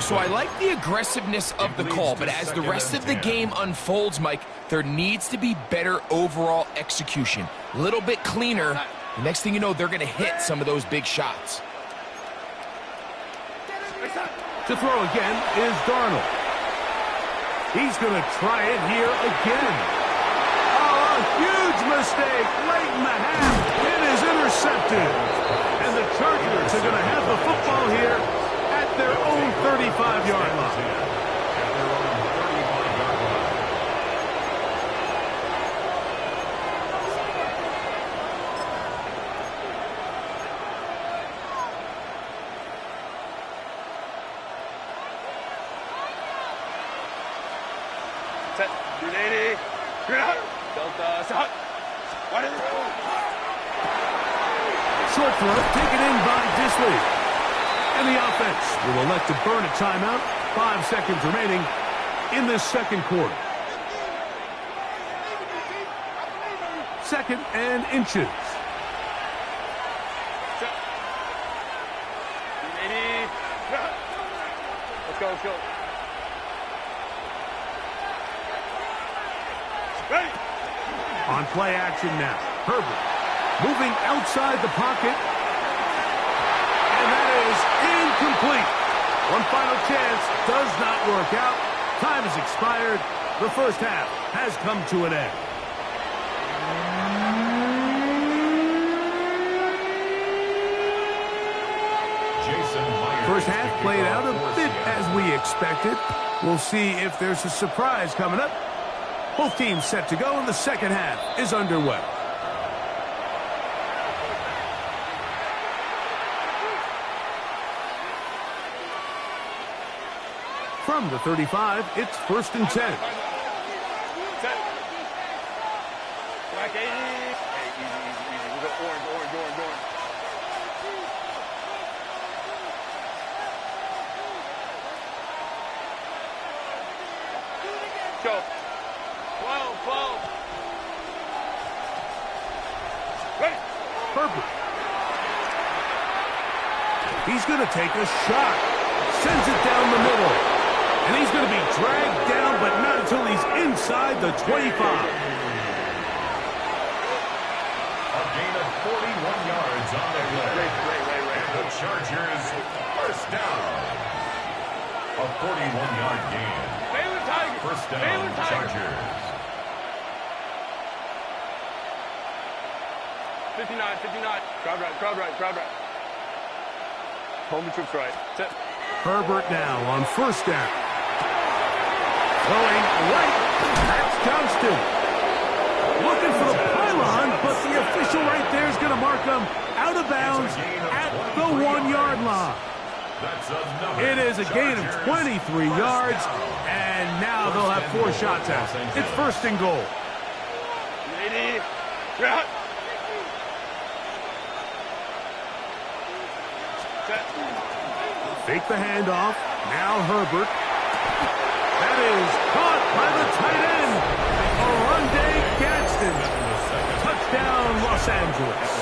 So I like the aggressiveness of the call, but as the rest of the game unfolds, Mike, there needs to be better overall execution. A little bit cleaner. The next thing you know, they're going to hit some of those big shots. To throw again is Darnold. He's going to try it here again. Oh, a huge mistake late in the half. It is intercepted. And the Chargers are going to have the football here at their own 35-yard line. Set. 380. Delta. Shot. What is it? Short throw taken in by Disley. And the offense will elect to burn a timeout. 5 seconds remaining in this second quarter. Second and inches. Set. 380. Let's go, let's go. Ready. On play action now. Herbert moving outside the pocket. And that is incomplete. One final chance does not work out. Time has expired. The first half has come to an end. First half played out a bit as we expected. We'll see if there's a surprise coming up. Both teams set to go, and the second half is underway. From the 35, it's first and 10. Set. Black 80. Hey, easy. We go orange. Go. 12. Herbert. He's going to take a shot. Sends it down the middle. And he's going to be dragged down, but not until he's inside the 25. A gain of 41 yards on the play. And the Chargers first down. A 41-yard gain. First down, Chargers. 59. Crowd right. Home and troops right. Set. Herbert now on first down. Going right. That's Johnston. Looking for the pylon, but the official right there is going to mark him out of bounds at the 1-yard line. It is a gain of 23 yards, and now they'll have 4 shots at it. It's first and goal. Fake the handoff. Now Herbert. That is caught by the tight end. Oronde Gadsden. Touchdown, Los Angeles.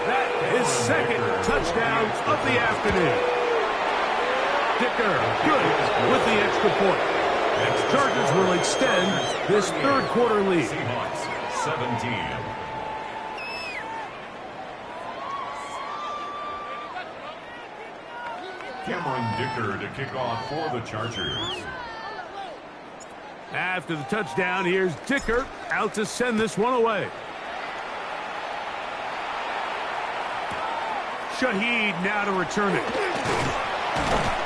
That is second touchdown of the afternoon. Dicker, good with the extra point. Chargers will extend this third quarter lead. Seahawks 17. Cameron Dicker to kick off for the Chargers. After the touchdown, here's Dicker out to send this one away. Shaheed now to return it.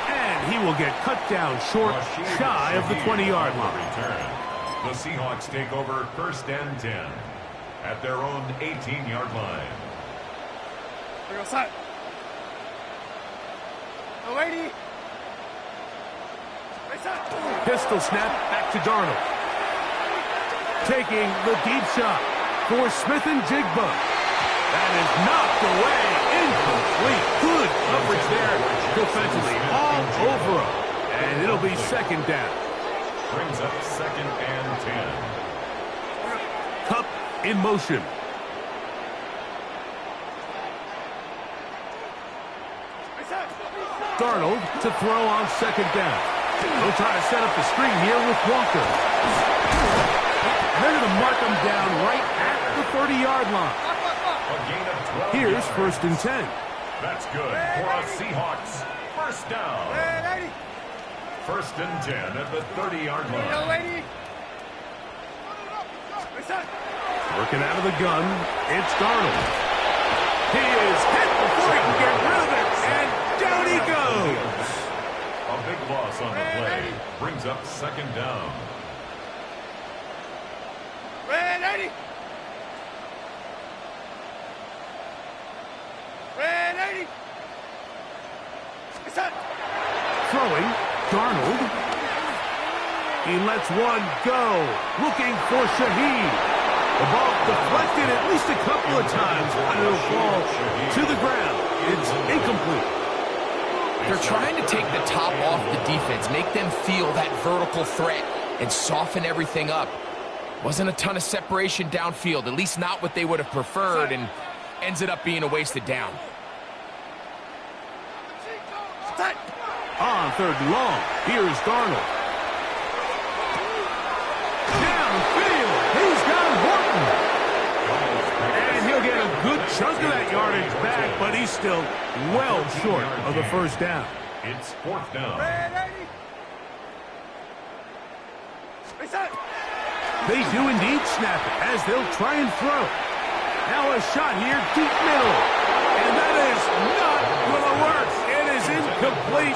And he will get cut down short, shy of the 20-yard line. The Seahawks take over first and 10 at their own 18-yard line. Pistol snap back to Darnold. Taking the deep shot for Smith and Jigba. That is knocked away. Incomplete. Good coverage there defensively. All over him. And it'll be second down. Brings up second and 10. Cup in motion. Darnold to throw on second down. They'll try to set up the screen here with Walker. They're going to mark him down right at the 30-yard line. A gain of 12 Here's yards. first and 10. That's good for a Seahawks first down. First and 10 at the 30-yard line. Working out of the gun, it's Darnold. He is hit before he can get rid of it, and down he goes. A big loss on the play. Brings up second down. Throwing, Darnold. He lets one go. Looking for Shaheed. The ball deflected at least a couple of times, but it'll fall to the ground. It's incomplete. They're trying to take the top off the defense, make them feel that vertical threat, and soften everything up. Wasn't a ton of separation downfield, at least not what they would have preferred, and ends it up being a wasted down. On third and long, here's Darnold. Downfield, he's got Horton. And he'll get a good chunk of that yardage back, but he's still well short of the first down. It's fourth down. They do indeed snap it as they'll try and throw. Now a shot here, deep middle. And that is not going to work. It is incomplete.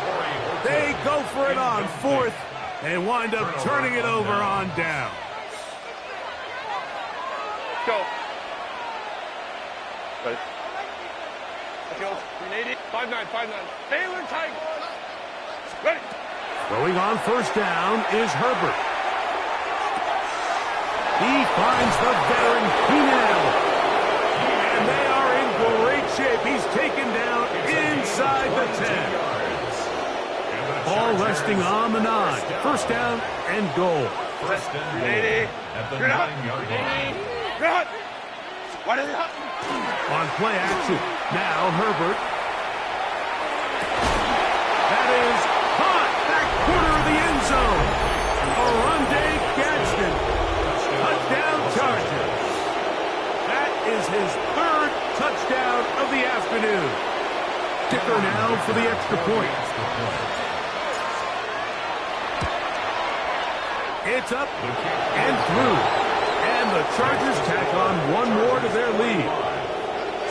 They go for it on fourth and wind up turning it over on down. Go. Ready? Let's go. 380. 5-9. Baylor Tigers. Ready. Throwing on first down is Herbert. He finds the veteran Keenan. And they are in great shape. He's taken down inside the 10. Ball resting on the 9. First down and goal. First and goal at the 9-yard line. On play action, now Herbert. That is caught, back corner of the end zone. Oronde Gadsden, touchdown Chargers. That is his third touchdown of the afternoon. Dicker now for the extra point. It's up and through. And the Chargers tack on one more to their lead.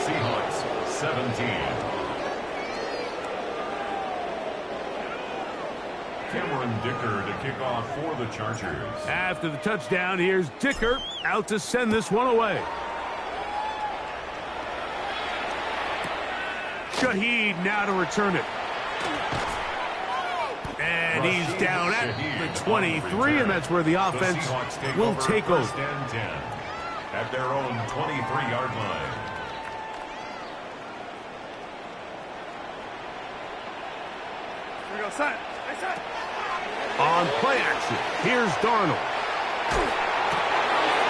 Seahawks 17. Cameron Dicker to kick off for the Chargers. After the touchdown, here's Dicker out to send this one away. Shaheed now to return it. And he's down at the 23, and that's where the offense will take over. First and 10 at their own 23-yard line. Here we go, set. Hey, set. On play action, here's Darnold.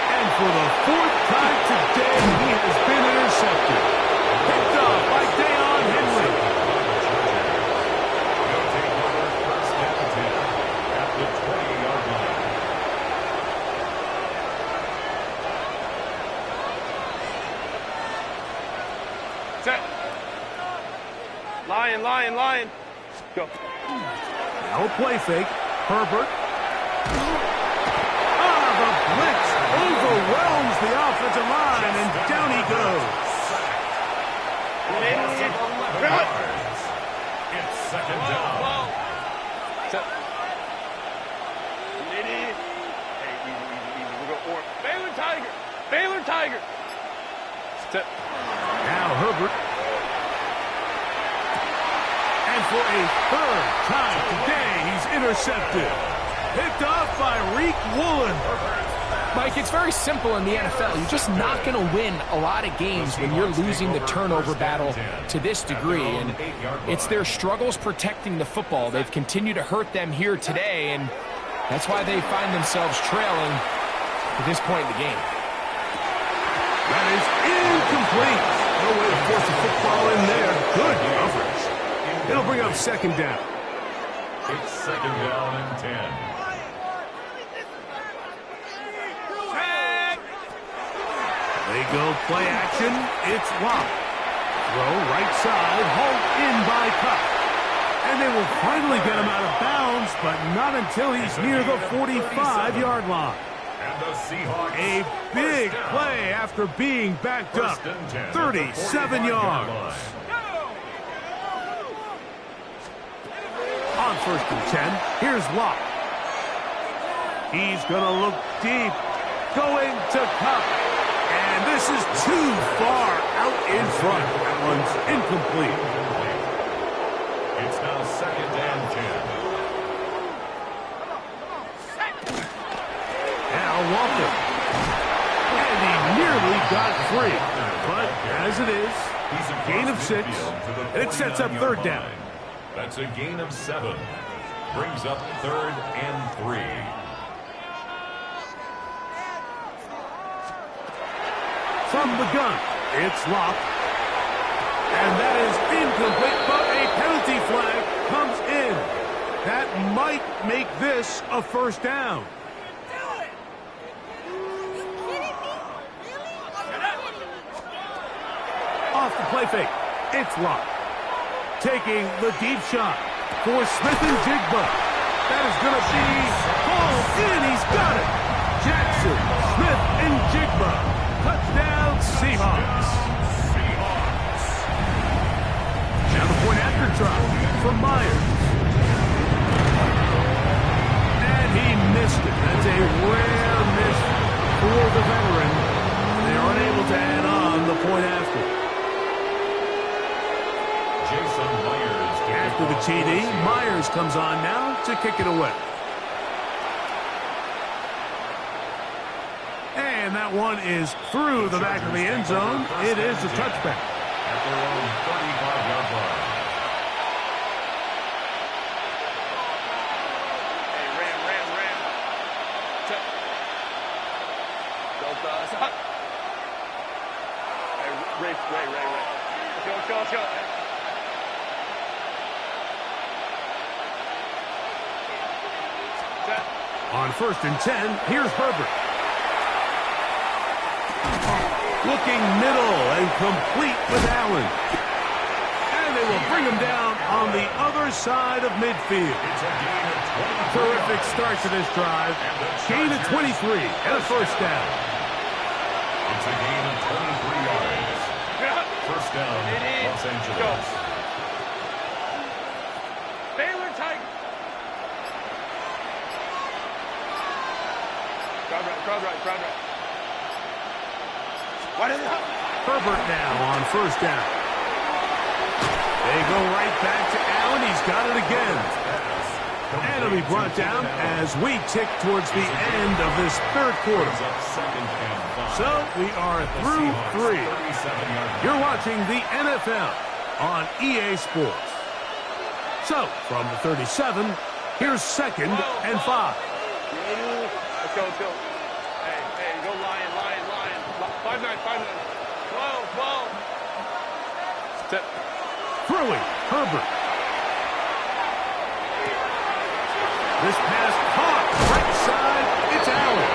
And for the fourth time today, he has been intercepted. Picked off by Deion Henry. They'll take over first and 10 at the 20-yard line. Set. Lion. Go. No play fake. Herbert. The blitz overwhelms the offensive line, and down he goes. It's second down. Set. Hey, easy. We're going to Baylor Tiger. Set. Now Herbert. And for a third time today, he's intercepted. Picked off by Reek Woolen. Mike, it's very simple in the NFL. You're just not going to win a lot of games when you're losing the turnover battle to this degree. And it's their struggles protecting the football. They've continued to hurt them here today, and that's why they find themselves trailing at this point in the game. That is incomplete. No way to force the football in there. Good coverage. It'll bring up second down. It's second down and 10. They go play action. It's locked. Throw right side. Hauled in by Cup. And they will finally get him out of bounds, but not until he's near the 45-yard line. And the Seahawks A big play after being backed up. 37 yards. On first and 10, here's Locke. He's going to look deep. Going to Cup. And this is too far out in front. That one's incomplete. It's now second and 10. Now Walker. And he nearly got free. But as it is, He's a gain of 6. And it sets up third down. That's a gain of 7. Brings up third and 3. From the gun, it's Locke. And that is incomplete, but a penalty flag comes in. That might make this a first down. Off the play fake, it's Locke. Taking the deep shot for Smith and Jigba. That is going to be called in. He's got it. Jackson, Smith, and Jigba. Touchdown, Seahawks. Now the point after try from Myers. And he missed it. That's a rare miss for the veteran. They are unable to add on the point after. Jason Myers. After the TD, Myers comes on now to kick it away. And that one is through the back of the end zone. It is a touchback. At their own 35-yard line. Hey, Ram. Check. Delta. Ray. Let's go. Set. On 1st and 10, here's Herbert. Looking middle and complete with Allen. And they will bring him down on the other side of midfield. Terrific start to this drive. Gain of 23 and a first down. It's a gain of 23 yards. First down, Los Angeles. Baylor Tigers. Crowd right. Herbert now on 1st down. They go right back to Allen. He's got it again. And it'll be brought down as we tick towards the end of this 3rd quarter. So we are through 3. You're watching the NFL on EA Sports. So from the 37, here's 2nd and 5. Let's go. Hey, go Lion. 5-9. 12. Set. Throwing, Herbert. This pass caught right side. It's Allen.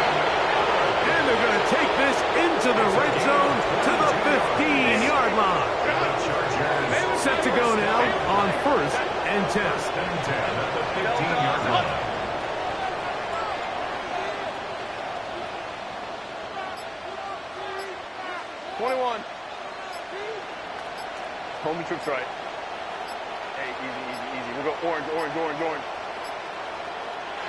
And they're going to take this into the red zone to the 15-yard line. Set to go now on 1st and 10. At the 15-yard line. Homie trips right. Hey, easy. We'll go orange.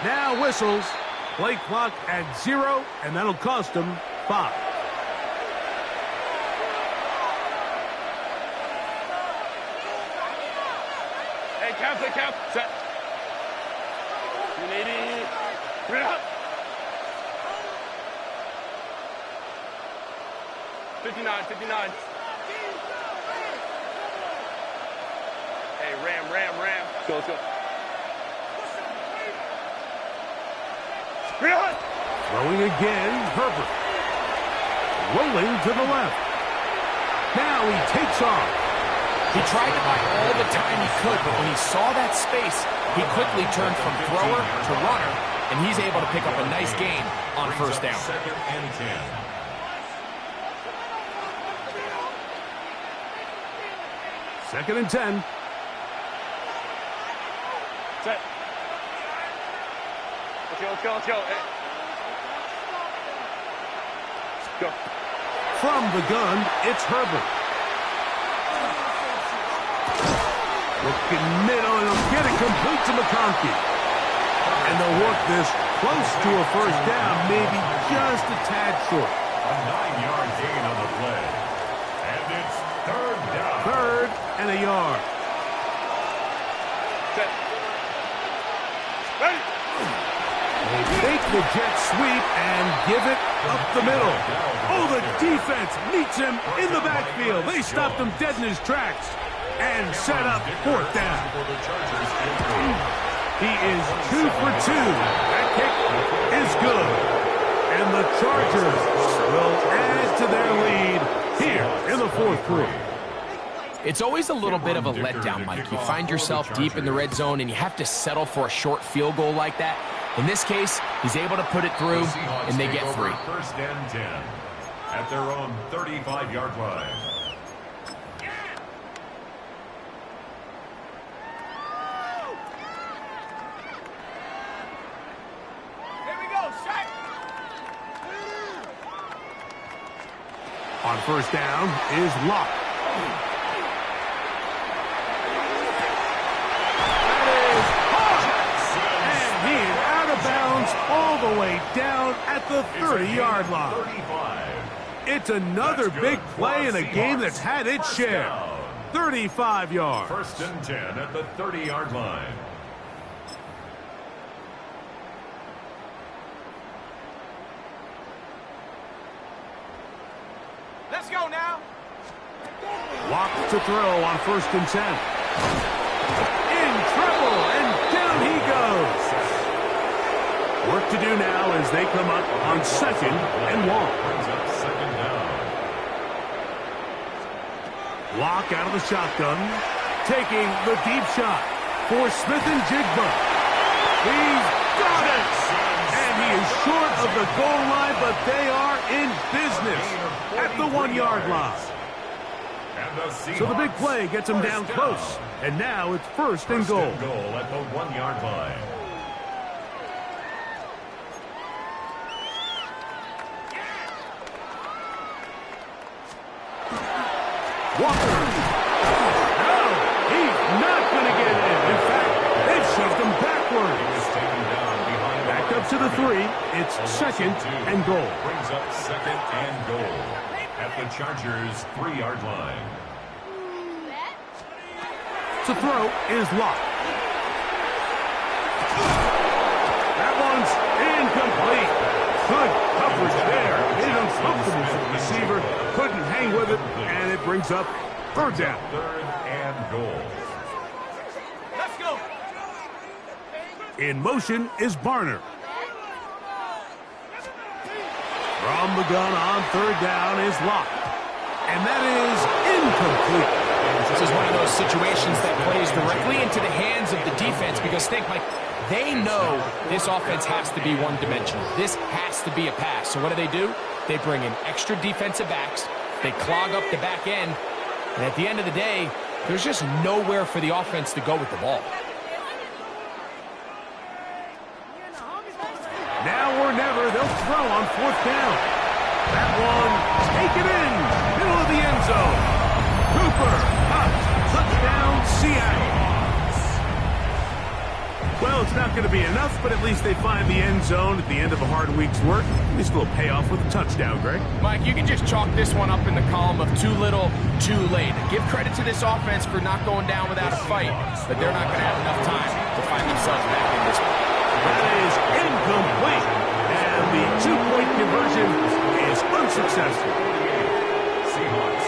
Now whistles. Play clock at 0, and that'll cost them 5. Hey, cap. Set. 180. Bring it up. 59. Hey, ram. Let's go. Throwing again, Herbert. Rolling to the left. Now he takes off. He tried to buy all the time he could, but when he saw that space, he quickly turned from thrower to runner, and he's able to pick up a nice gain on 1st down. 2nd and 10. Second and 10. Set. Let's go. Hey. Go. From the gun, it's Herbert. Looking middle, and he'll get it complete to McConkey. And they'll work this close to a first down, maybe just a tad short. A 9-yard gain on the play. And it's 3rd down. 3rd and a yard. Set. Ready. They make the jet sweep and give it up the middle. Oh, the defense meets him in the backfield. They stopped him dead in his tracks and set up 4th down. He is 2 for 2. That kick is good. And the Chargers will add to their lead here in the 4th quarter. It's always a little bit of a letdown, Mike. You find yourself deep in the red zone, and you have to settle for a short field goal like that. In this case, he's able to put it through, and they get 3. 1st and 10 at their own 35-yard line. Here we go, set. On 1st down is Locke. All the way down at the 30-yard line. It's another big play in a game that's had its share. 35 yards. 1st and 10 at the 30-yard line. Let's go now. Locke to throw on 1st and 10. In trouble, and down he goes. Work to do now as they come up on 2nd and 1. Brings up 2nd down. Lock out of the shotgun. Taking the deep shot for Smith and Jigba. He's got it! And he is short of the goal line, but they are in business at the 1-yard line. So the big play gets him down close. And now it's first and goal. At the 1-yard line. Walker. No, he's not going to get in. In fact, they've shoved him backwards. Back up to the 3. It's second and goal. Brings up second and goal at the Chargers' 3-yard line. To throw is locked. That one's incomplete. Good coverage there. Made it uncomfortable for the receiver. Couldn't hang with it, and it brings up third down. Third and goal. Let's go. In motion is Barner. From the gun on third down is locked. And that is incomplete. This is one of those situations that plays directly into the hands of the defense because think, Mike, they know this offense has to be one-dimensional. This has to be a pass. So what do? They bring in extra defensive backs. They clog up the back end. And at the end of the day, there's just nowhere for the offense to go with the ball. Now or never, they'll throw on fourth down. That one, take it in, middle of the end zone. Cooper, up, touchdown, Seattle. Well, it's not going to be enough, but at least they find the end zone at the end of a hard week's work. At least a little payoff with a touchdown, Greg. Mike, you can just chalk this one up in the column of too little, too late. Give credit to this offense for not going down without a fight, but they're not going to have enough time to find themselves back in this one. That is incomplete, and the two-point conversion is unsuccessful. Seahawks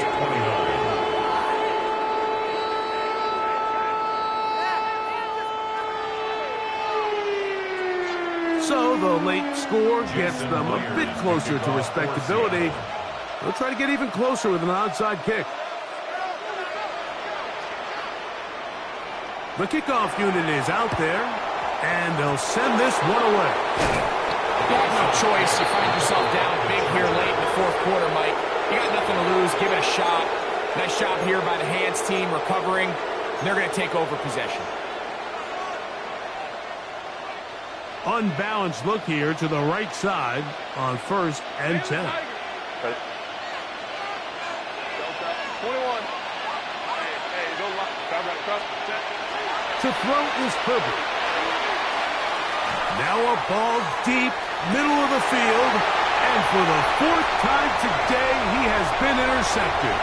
29. So the late score gets them a bit closer to respectability. They'll try to get even closer with an onside kick. The kickoff unit is out there, and they'll send this one away. You have no choice. You find yourself down big here late in the fourth quarter, Mike. You got nothing to lose. Give it a shot. Nice job here by the hands team recovering. They're going to take over possession. Unbalanced look here to the right side on 1st and 10. 21. Hey, go lock. To throw is Herbert. Now a ball deep, middle of the field, and for the 4th time today, he has been intercepted.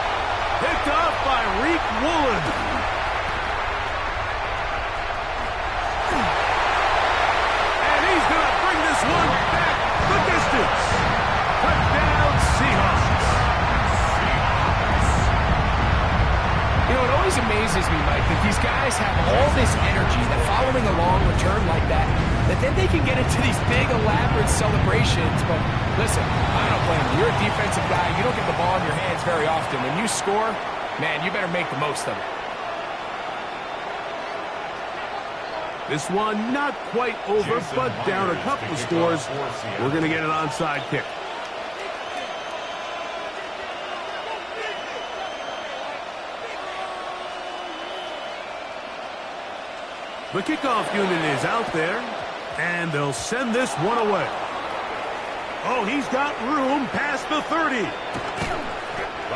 Picked off by Reek Woolen. And he's going to bring this one back the distance. Touchdown, Seahawks. You know, it always amazes me, Mike, that these guys have all this energy that following a long return like that then they can get into these big, elaborate celebrations. But listen, I don't blame you. You're a defensive guy. You don't get the ball in your hands very often. When you score, man, you better make the most of it. This one not quite over, but down a couple of scores. We're going to get an onside kick. The kickoff unit is out there, and they'll send this one away. Oh, he's got room past the 30.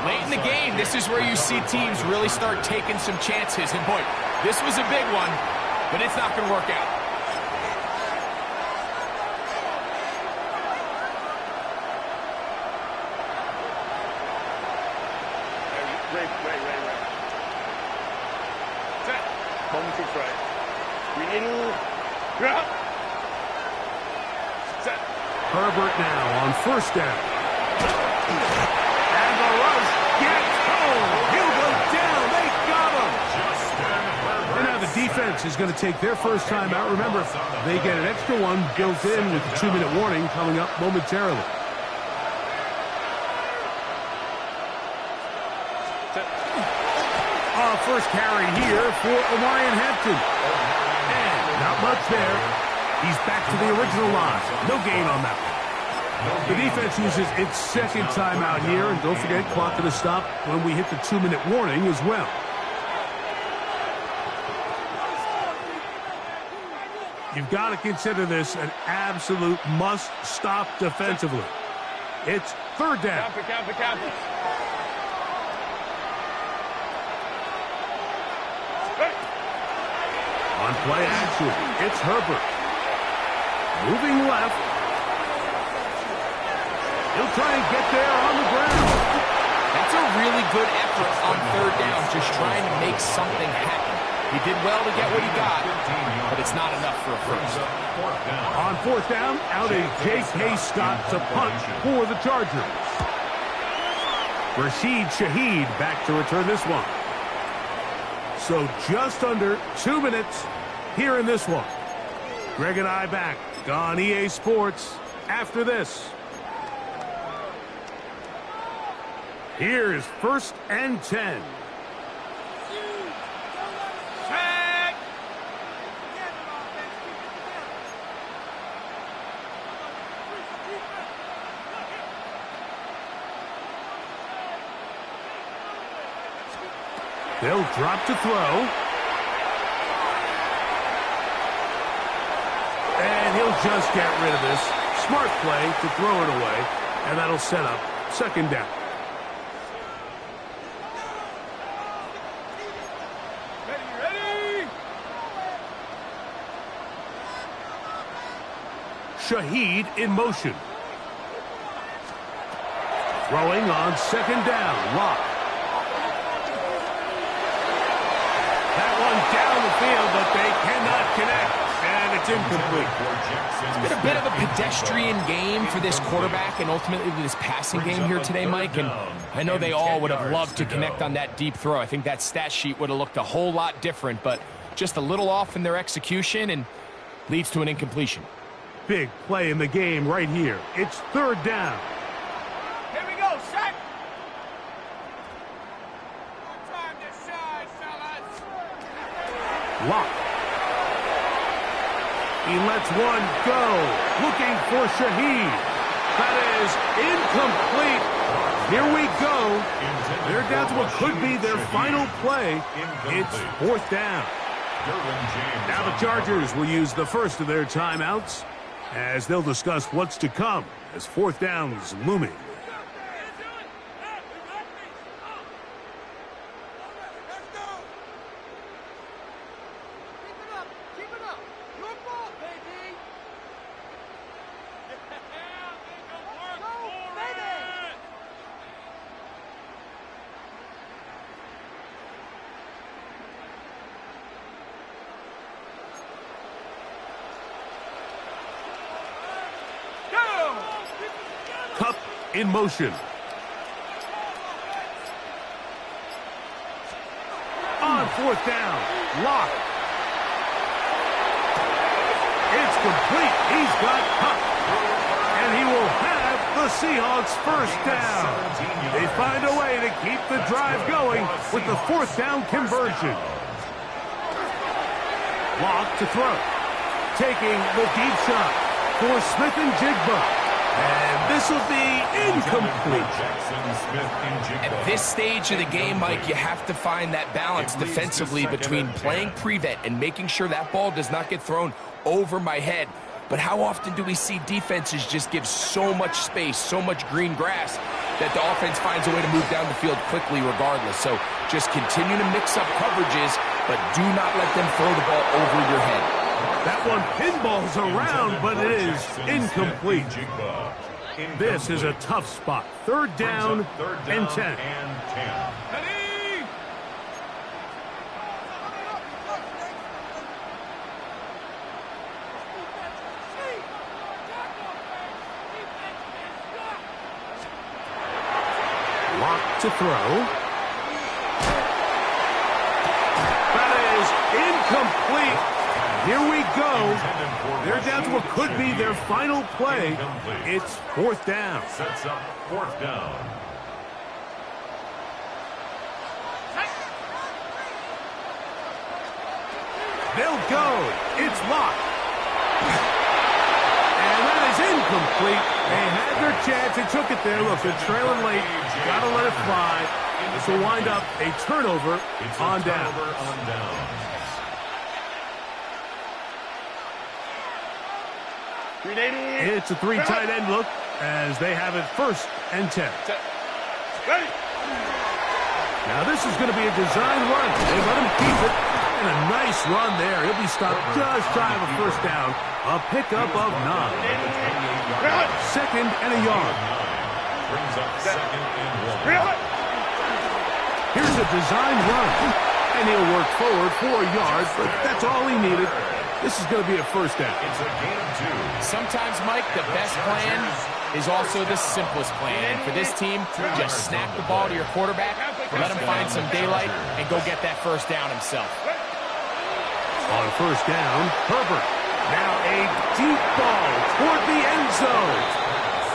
Late in the game, this is where you see teams really start taking some chances. And boy, this was a big one, but it's not going to work out. Right. Set. Home to try. Set. Herbert now on 1st down. And the rush gets home. He'll go down. They got him. And now the defense is going to take their first time out. Remember, they get an extra one built in with the 2-minute warning coming up momentarily. Set. First carry here for Omarion Hampton. And not much there. He's back to the original line. No gain on that one. The defense uses its second timeout here. And don't forget, clock to stop when we hit the 2-minute warning as well. You've got to consider this an absolute must-stop defensively. It's third down. On play action, it's Herbert. Moving left. He'll try and get there on the ground. That's a really good effort on third down, just trying to make something happen. He did well to get what he got, but it's not enough for a first. On fourth down, out is J.K. Scott to punt for the Chargers. Rashid Shaheed back to return this one. So just under 2 minutes here in this one. Greg and I back on EA Sports after this. Here's 1st and 10. They'll drop to throw. And he'll just get rid of this. Smart play to throw it away. And that'll set up second down. Ready. Shaheed in motion. Throwing on second down. Lock. Down the field, but they cannot connect, and it's incomplete. It's been a bit of a pedestrian game for this quarterback and ultimately this passing game here today, Mike, and I know they all would have loved to connect on that deep throw. I think that stat sheet would have looked a whole lot different, but just a little off in their execution and leads to an incompletion. Big play in the game right here. It's third down. Here we go, set. Lock. He lets one go. Looking for Shaheed. That is incomplete. Here we go. They're down to what could be their final play. It's fourth down. Now the Chargers will use the first of their timeouts as they'll discuss what's to come as fourth down is looming. In motion. On fourth down. Lock. It's complete. He's got Cup. And he will have the Seahawks first down. They find a way to keep the drive going with the fourth down conversion. Lock to throw. Taking the deep shot for Smith and Jigba. And this will be incomplete. At this stage of the game, Mike, you have to find that balance defensively between playing prevent and making sure that ball does not get thrown over my head. But how often do we see defenses just give so much space, so much green grass, that the offense finds a way to move down the field quickly regardless? So just continue to mix up coverages, but do not let them throw the ball over your head. That one pinballs around, but it is incomplete. This is a tough spot. Third down and 10. Lock to throw. That is incomplete. Here we go. They're down to what could be their final play. It's fourth down. Sets up fourth down. They'll go. It's locked. And that is incomplete. They had their chance. They took it there. Look, they're trailing late. Got to let it fly. This will wind up a turnover on down. It's a 3 tight end look as they have it 1st and 10. Now this is going to be a design run. They let him keep it. And a nice run there. He'll be stopped just shy of a 1st down. A pickup of 9. 2nd and a yard. Brings up 2nd and 1. Here's a design run. And he'll work forward 4 yards, but that's all he needed. This is going to be a 1st down. It's a gain of 2. Sometimes, Mike, the best plan is also the simplest plan. And for this team, just snap the ball to your quarterback, let him find some daylight, and go get that 1st down himself. On 1st down, Herbert. Now a deep ball toward the end zone.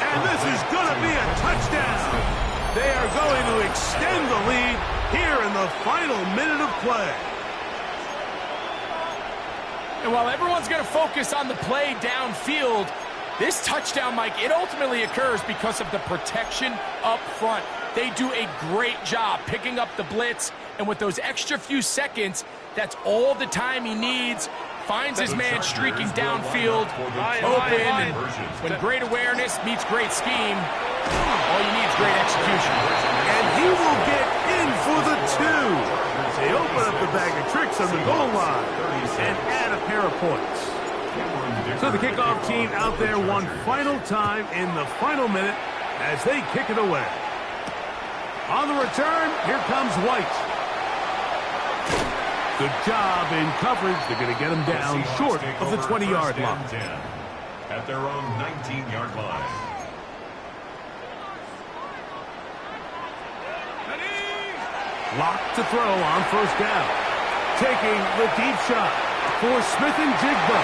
And this is going to be a touchdown. They are going to extend the lead here in the final minute of play. And while everyone's going to focus on the play downfield, this touchdown, Mike, it ultimately occurs because of the protection up front. They do a great job picking up the blitz, and with those extra few seconds, that's all the time he needs. Finds his man streaking downfield, open, and when great awareness meets great scheme, all you need is great execution. And he will get in for the 2. They open up the bag of tricks on the goal line and add a pair of points. So the kickoff team out there one final time in the final minute as they kick it away. On the return, here comes White. Good job in coverage. They're going to get him down short of the 20-yard line. At their own 19-yard line. Locked to throw on 1st down. Taking the deep shot for Smith and Jigba.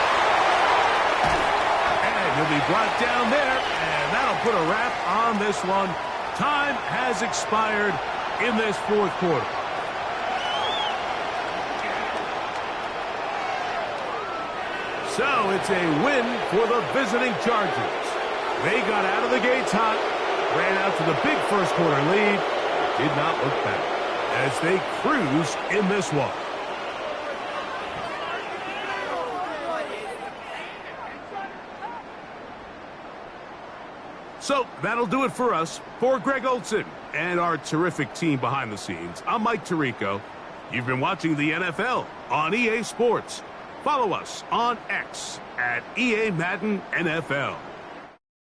And he'll be brought down there, and that'll put a wrap on this one. Time has expired in this 4th quarter. So it's a win for the visiting Chargers. They got out of the gates hot, ran out to the big 1st quarter lead, did not look back as they cruise in this one. So that'll do it for us. For Greg Olson and our terrific team behind the scenes, I'm Mike Tirico. You've been watching the NFL on EA Sports. Follow us on X at EA Madden NFL.